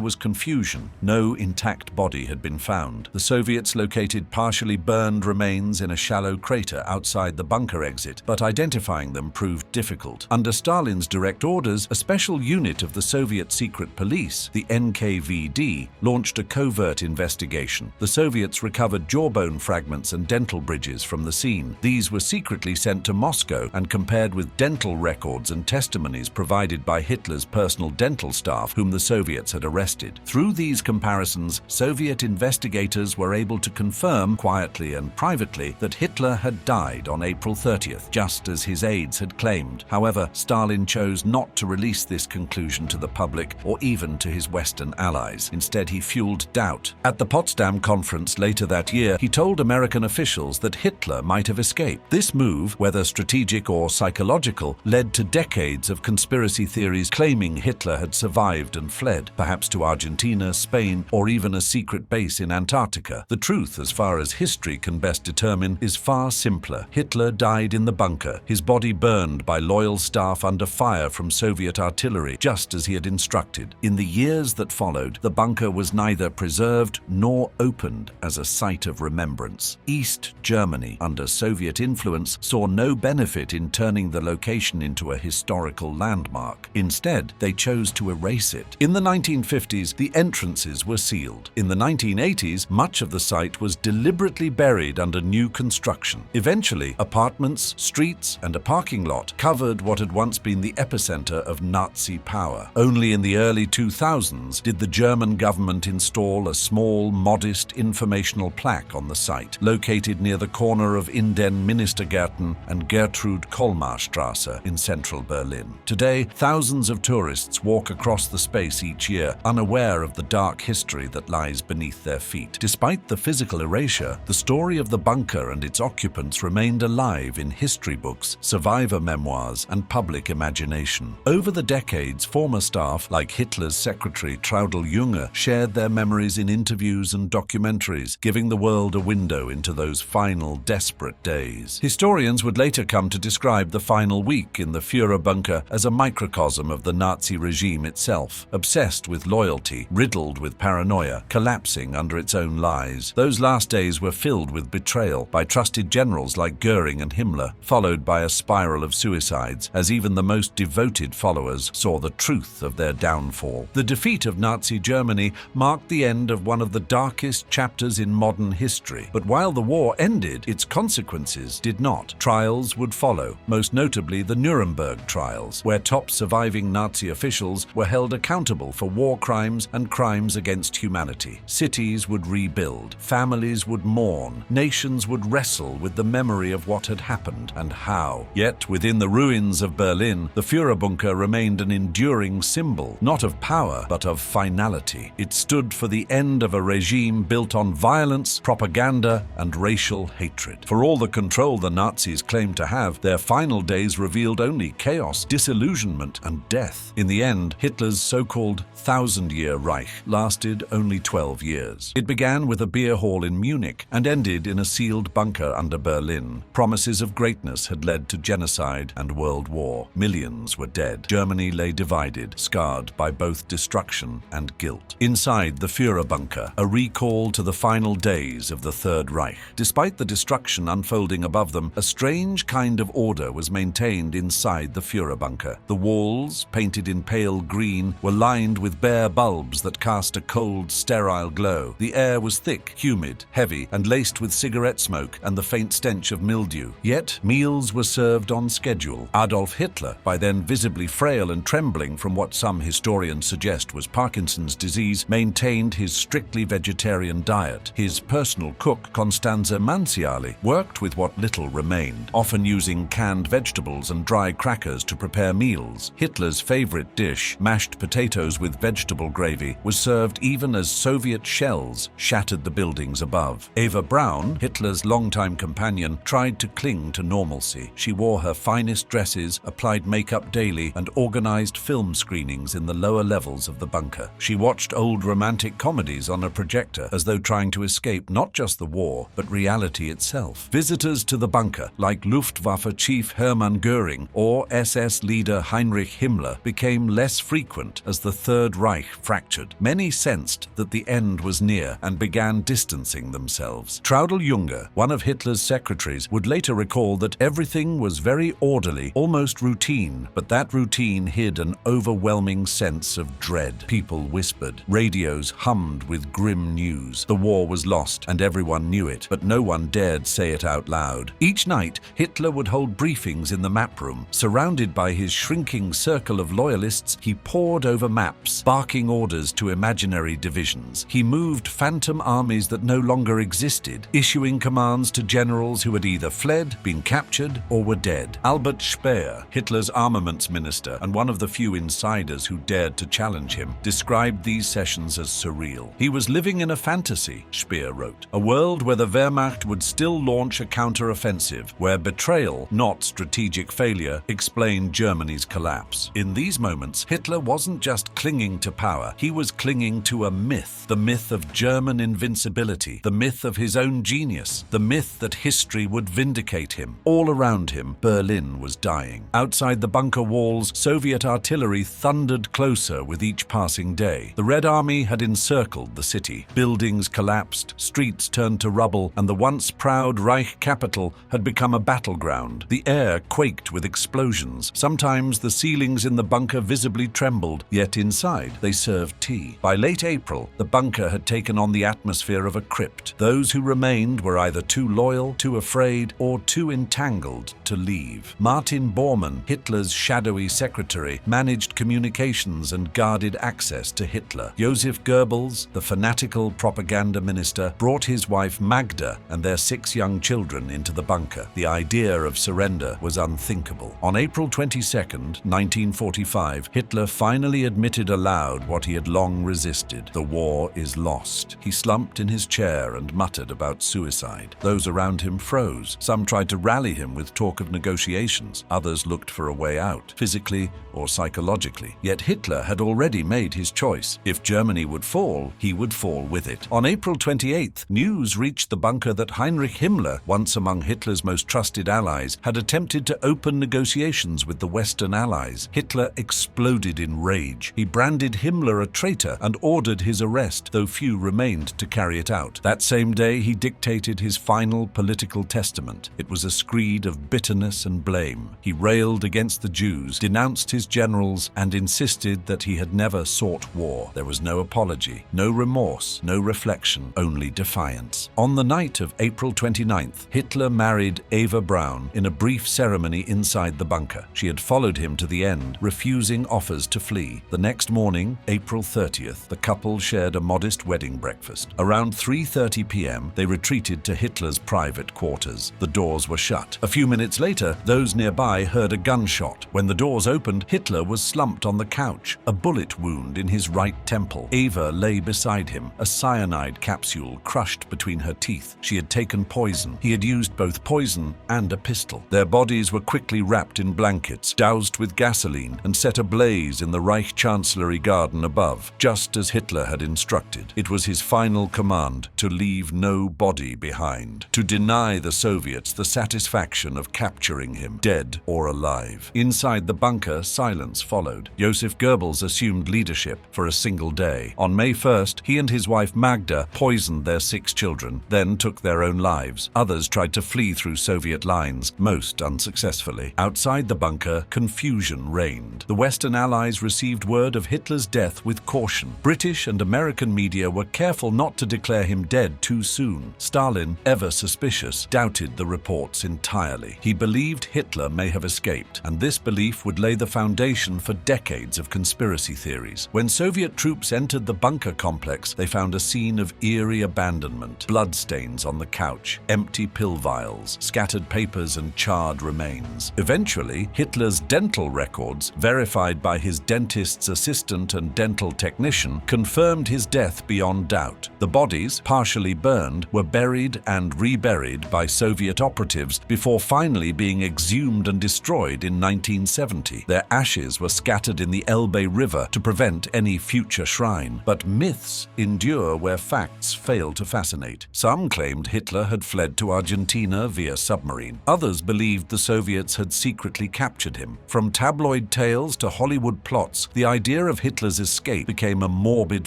was confusion. No intact body had been found. The Soviets located partially burned remains in a shallow crater outside the bunker exit, but identifying them proved difficult. Under Stalin's direct orders, a special unit of the Soviet secret police, the NKVD, launched a covert investigation. The Soviets recovered jawbone fragments and dental bridges from the scene. These were secretly sent to Moscow and compared with dental records and testimonies provided by Hitler's personal dental staff, whom the Soviets had arrested. Through these comparisons, Soviet investigators were able to confirm, quietly and privately, that Hitler had died on April 30th, just as his aides had claimed. However, Stalin chose not to release this conclusion to the public or even to his Western allies. Instead, he fueled doubt. At the Potsdam conference later that year, he told American officials that Hitler might have escaped. This move, whether strategic or psychological, led to decades of conspiracy theories claiming Hitler had survived and fled, perhaps to Argentina, Spain, or even a secret base in Antarctica. The truth, as far as history can best determine, is far simpler. Hitler died in the bunker, his body burned by loyal staff under fire from Soviet artillery, just as he had instructed. In the years that followed, the bunker was neither preserved nor opened as a site of remembrance. East Germany, under Soviet influence, saw no benefit in turning the location into a historical landmark. Instead, they chose to erase it. In the 1950s, the entrances were sealed. In the 1980s, much of the site was deliberately buried under new construction. Eventually, apartments, streets, and a parking lot covered what had once been the epicenter of Nazi power. Only in the early 2000s did the German government install a small, modest informational plaque on the site, located near the corner of Inden Ministergärten and Gertrud Kolmar Straße in central Berlin. Today, thousands of tourists walk across the space each year, unaware of the dark history that lies beneath their feet. Despite the physical erasure, the story of the bunker and its occupants remained alive in history books, survivor memoirs, and public imagination. Over the decades, former staff, like Hitler's secretary Traudl Junge, shared their memories in interviews and documentaries, giving the world a window into those final, desperate days. Historians would later come to describe the final week in the Führerbunker as a microcosm of the Nazi regime itself, obsessed with loyalty, riddled with paranoia, collapsing under its own lies. Those last days were filled with betrayal by trusted generals like Göring and Himmler, followed by a spiral of suicides, as even the most devoted followers saw the truth of their downfall. The defeat of Nazi Germany marked the end of one of the darkest chapters in modern history. But while the war ended, its consequences did not. Trials would follow, most notably the Nuremberg trials, where top surviving Nazi officials were held accountable for war crimes and crimes against humanity. Cities would rebuild, families would mourn, nations would wrestle with the memory of what had happened and how. Yet, within the ruins of Berlin, the Führerbunker remained an enduring symbol, not of power, but of finality. It stood for the end of a regime built on violence, propaganda, and racial hatred. For all the control the Nazis claimed to have, their final days revealed only chaos, disillusionment, and death. In the end, Hitler's so-called thousand-year Reich lasted only 12 years. It began with a beer hall in Munich and ended in a sealed bunker under Berlin. Promises of greatness had led to genocide and world war. Millions were dead. Germany lay divided, scarred by both destruction and guilt. Inside the Führerbunker, a recall to the final days of the Third Reich. Despite the destruction unfolding above them, a strange kind of order was maintained inside the Führerbunker. The walls, painted in pale green, were lined with bare bulbs that cast a cold, sterile glow. The air was thick, humid, heavy, and laced with cigarette smoke and the faint stench of mildew. Yet, meals were served on schedule. Adolf Hitler, by then visibly frail and trembling from what some historians suggest was Parkinson's disease, maintained his strictly vegetarian diet. His personal cook, Constanze Manciali, worked with what little remained, often using canned vegetables and dry crackers to prepare meals. Hitler's favorite dish, mashed potatoes with vegetable gravy, was served even as Soviet shells shattered the buildings above. Eva Braun, Hitler's longtime companion, tried to cling to normalcy. She wore her finest dresses, applied makeup daily, and organized film screenings in the lower levels of the bunker. She watched old romantic comedies on a projector, as though trying to escape not just the war, but reality itself. Visitors to the bunker, like Luftwaffe Chief Hermann Göring or SS leader Heinrich Himmler, became less frequent as the Third Reich fractured. Many sensed that the end was near and began distancing themselves. Traudl Junge, one of Hitler's secretaries, would later recall that everything was very orderly, almost routine, but that routine hid an overwhelming sense of dread. People whispered. Radios hummed with grim news. The war was lost, and everyone knew it, but no one dared say it out loud. Each night, Hitler would hold briefings in the map room. Surrounded by his shrinking circle of loyalists, he pored over maps, barking orders to imaginary divisions. He moved phantom armies that no longer existed, issuing commands to generals who had either fled, been captured, or were dead. Albert Speer, Hitler's armaments minister and one of the few insiders who dared to challenge him, described these sessions as surreal. He was living in a fantasy, Speer wrote, a world where the Wehrmacht would still launch a counter-offensive, where betrayal, not strategic failure, explained Germany's collapse. In these moments, Hitler wasn't just clinging to power, he was clinging to a myth, the myth of German invincibility, the myth of his own genius, the myth that history would vindicate him. All around him, Berlin was dying. Outside the bunker walls, Soviet artillery thundered closer with each passing day. The Red Army had encircled the city. Buildings collapsed, streets turned to rubble, and the once proud Reich capital had become a battleground. The air quaked with explosions. Sometimes the ceilings in the bunker visibly trembled, yet inside they served tea. By late April, the bunker had taken on the atmosphere of a crypt. Those who remained were either too loyal, too afraid, or too entangled to leave. Martin Bormann, Hitler's shadowy secretary, managed communications and guarded access to Hitler. Joseph Goebbels, the fanatical propaganda minister, brought his wife Magda and their 6 young children into the bunker. The idea of surrender was unthinkable. On April 22nd, 1945, Hitler finally admitted aloud what he had long resisted. The war is lost. He slumped in his chair and muttered about suicide. Those around him froze. Some tried to rally him with talk of negotiations. Others looked for a way out, physically or psychologically. tragically. Yet Hitler had already made his choice. If Germany would fall, he would fall with it. On April 28th, news reached the bunker that Heinrich Himmler, once among Hitler's most trusted allies, had attempted to open negotiations with the Western Allies. Hitler exploded in rage. He branded Himmler a traitor and ordered his arrest, though few remained to carry it out. That same day, he dictated his final political testament. It was a screed of bitterness and blame. He railed against the Jews, denounced his generals, and insisted that he had never sought war. There was no apology, no remorse, no reflection, only defiance. On the night of April 29th, Hitler married Eva Braun in a brief ceremony inside the bunker. She had followed him to the end, refusing offers to flee. The next morning, April 30th, the couple shared a modest wedding breakfast. Around 3:30 p.m., they retreated to Hitler's private quarters. The doors were shut. A few minutes later, those nearby heard a gunshot. When the doors opened, Hitler was slumped on the couch, a bullet wound in his right temple. Eva lay beside him, a cyanide capsule crushed between her teeth. She had taken poison. He had used both poison and a pistol. Their bodies were quickly wrapped in blankets, doused with gasoline, and set ablaze in the Reich Chancellery garden above, just as Hitler had instructed. It was his final command to leave no body behind, to deny the Soviets the satisfaction of capturing him, dead or alive. Inside the bunker, silence followed. Joseph Goebbels assumed leadership for a single day. On May 1st, he and his wife Magda poisoned their 6 children, then took their own lives. Others tried to flee through Soviet lines, most unsuccessfully. Outside the bunker, confusion reigned. The Western Allies received word of Hitler's death with caution. British and American media were careful not to declare him dead too soon. Stalin, ever suspicious, doubted the reports entirely. He believed Hitler may have escaped, and this belief would lay the foundation for decades of conspiracy theories. When Soviet troops entered the bunker complex, they found a scene of eerie abandonment. Bloodstains on the couch, empty pill vials, scattered papers and charred remains. Eventually, Hitler's dental records, verified by his dentist's assistant and dental technician, confirmed his death beyond doubt. The bodies, partially burned, were buried and reburied by Soviet operatives before finally being exhumed and destroyed in 1970. Their ashes were scattered in the Elbe River to prevent any future shrine. But myths endure where facts fail to fascinate. Some claimed Hitler had fled to Argentina via submarine. Others believed the Soviets had secretly captured him. From tabloid tales to Hollywood plots, the idea of Hitler's escape became a morbid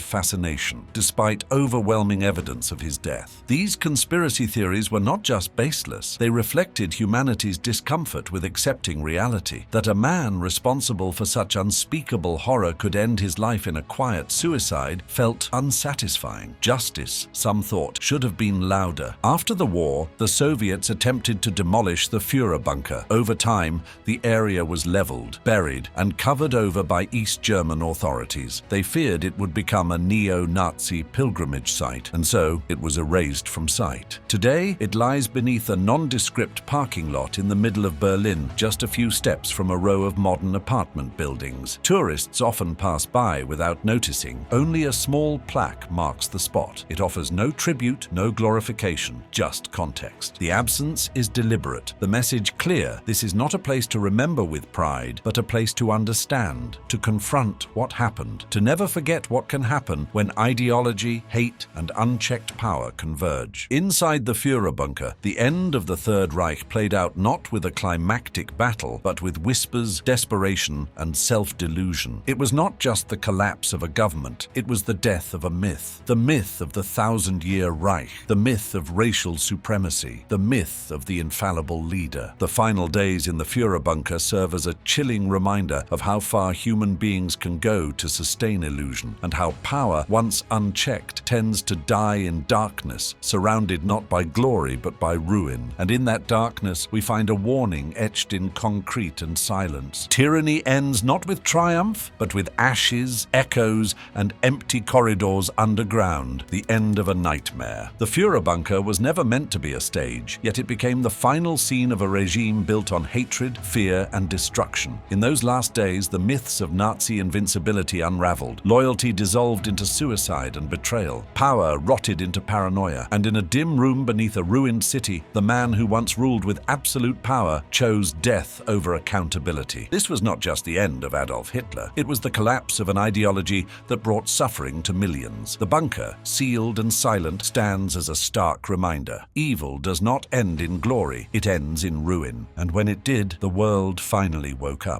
fascination, despite overwhelming evidence of his death. These conspiracy theories were not just baseless, they reflected humanity's discomfort with accepting reality. That a man responsible for such unspeakable horror could end his life in a quiet suicide felt unsatisfying. Justice, some thought, should have been louder. After the war, the Soviets attempted to demolish the Führerbunker. Over time, the area was leveled, buried, and covered over by East German authorities. They feared it would become a neo-Nazi pilgrimage site, and so it was erased from sight. Today, it lies beneath a nondescript parking lot in the middle of Berlin, just a few steps from a row of modern apartment buildings. Tourists often pass by without noticing. Only a small plaque marks the spot. It offers no tribute, no glorification, just context. The absence is deliberate, the message clear. This is not a place to remember with pride, but a place to understand, to confront what happened, to never forget what can happen when ideology, hate, and unchecked power converge. Inside the Führerbunker, the end of the Third Reich played out not with a climactic battle, but with whispers, desperation, and self-delusion. It was not just the collapse of a government, it was the death of a myth. The myth of the 1,000-year Reich, the myth of racial supremacy, the myth of the infallible leader. The final days in the Führerbunker serve as a chilling reminder of how far human beings can go to sustain illusion, and how power, once unchecked, tends to die in darkness, surrounded not by glory but by ruin. And in that darkness, we find a warning etched in concrete and silence. Tyranny ends not with triumph, but with ashes, echoes, and empty corridors underground, the end of a nightmare. The Führerbunker was never meant to be a stage, yet it became the final scene of a regime built on hatred, fear, and destruction. In those last days, the myths of Nazi invincibility unraveled. Loyalty dissolved into suicide and betrayal. Power rotted into paranoia. And in a dim room beneath a ruined city, the man who once ruled with absolute power chose death over accountability. This was not just the end of Adolf Hitler. It was the collapse of an ideology that brought suffering to millions. The bunker, sealed and silent, stands as a stark reminder. Evil does not end in glory, it ends in ruin. And when it did, the world finally woke up.